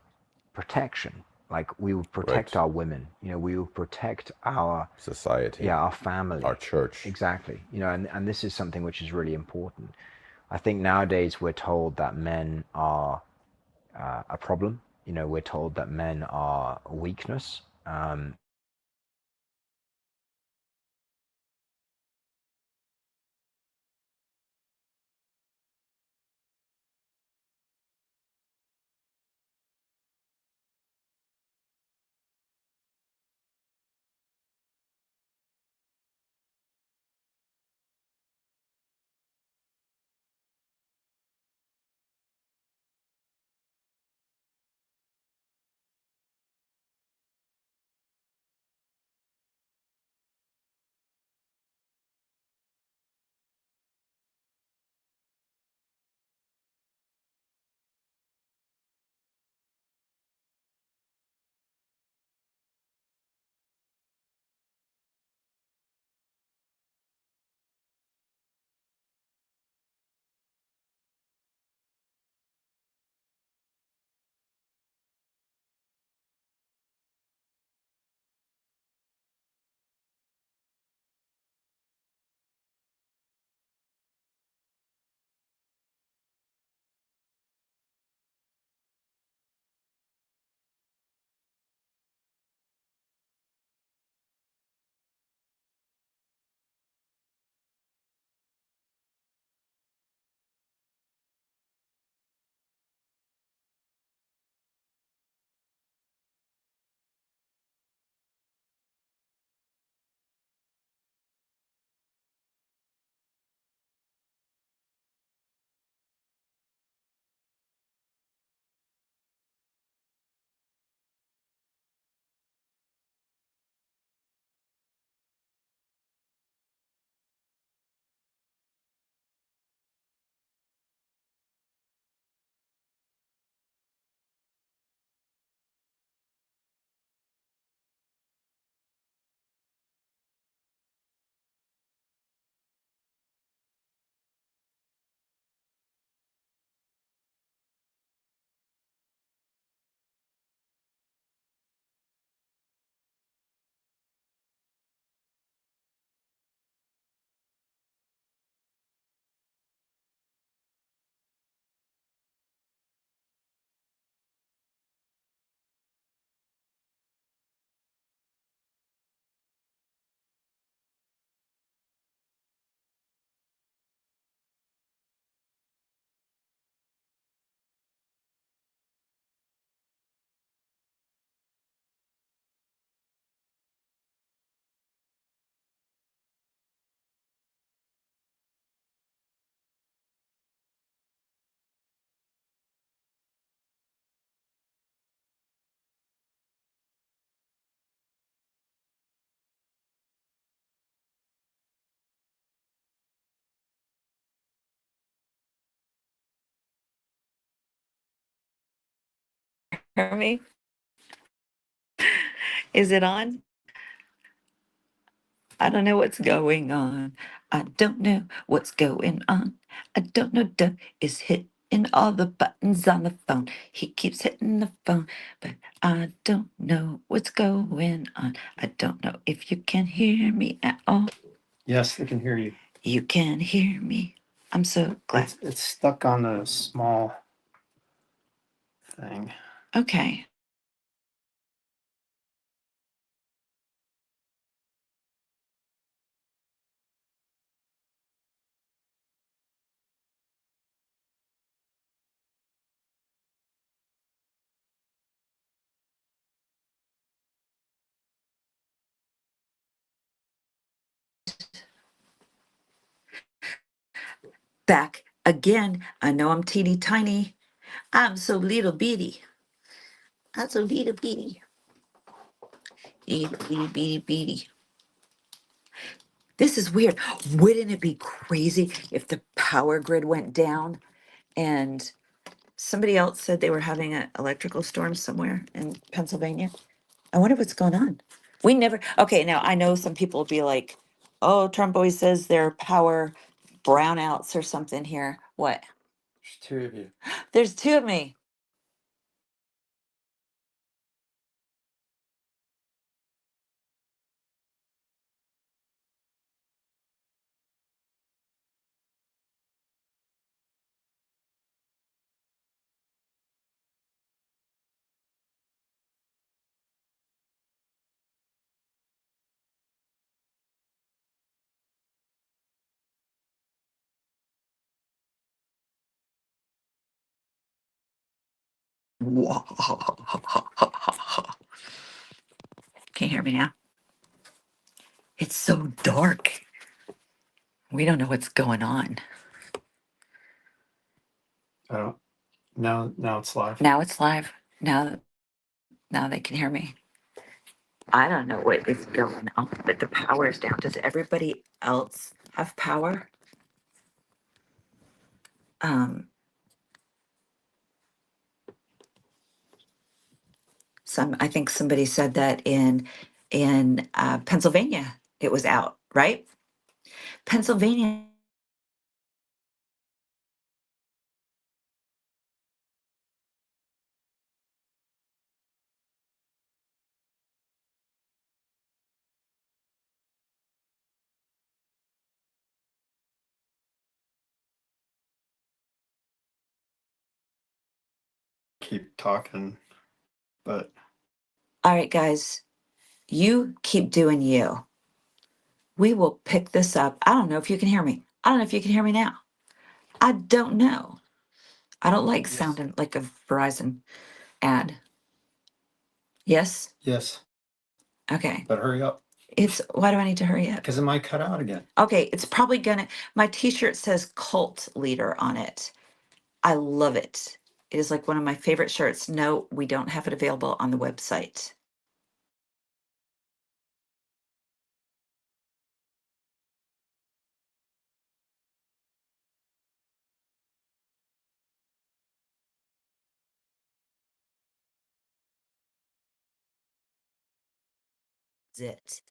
protection. Like we would protect
Right.
our women, we would protect our,
Society,
yeah, our
our
family.
church.
Exactly. And this is something which is really important. I think nowadays we're told that men are a problem. We're told that men are a weakness.
hear me? Is it on? I don't know what's going on. I don't know what's going on. I don't know. Doug is hitting all the buttons on the phone. He keeps hitting the phone, but I don't know what's going on. I don't know if you can hear me at all.
Yes, they can hear you.
You can hear me. I'm so glad.
It's stuck on a small thing.
Okay. Back again. I know I'm teeny tiny. I'm so little bitty. I'm so little bitty. Little bitty bitty bitty. This is weird. Wouldn't it be crazy if the power grid went down and somebody else said they were having an electrical storm somewhere in Pennsylvania? I wonder what's going on. We never, okay, now I know some people will be like, oh, Trump always says there are power brownouts or something here. What?
There's two of you.
There's two of me. Whoa. Can you hear me now? It's so dark. We don't know what's going on.
Oh, now it's live.
Now it's live. Now they can hear me. I don't know what is going on, but the power is down. Does everybody else have power? I think somebody said that in Pennsylvania it was out, right? Pennsylvania.
Keep talking, but
All right, guys, you keep doing you. We will pick this up. I don't know if you can hear me. I don't know if you can hear me now. I don't know. I don't like
Yes.
sounding like a Verizon ad. Yes?
yes,
Okay.
but hurry up
Why do I need to hurry up?
because it might cut out again.
Okay, it's probably my t-shirt says cult leader on it. I love it. It is like one of my favorite shirts. No, we don't have it available on the website. That's it.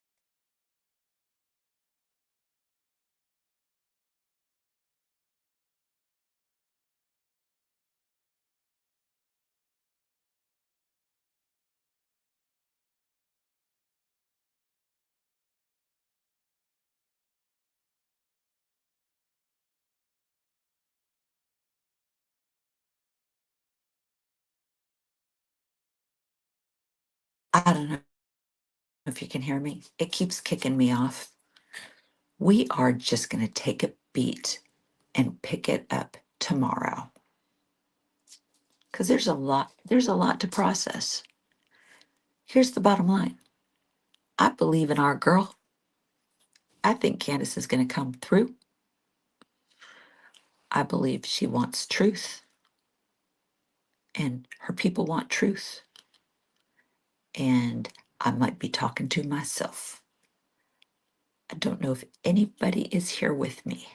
I don't know if you can hear me. It keeps kicking me off. We are just going to take a beat and pick it up tomorrow. Because there's a lot to process. Here's the bottom line. I believe in our girl. I think Candace is going to come through. I believe she wants truth, and her people want truth. And I might be talking to myself. I don't know if anybody is here with me.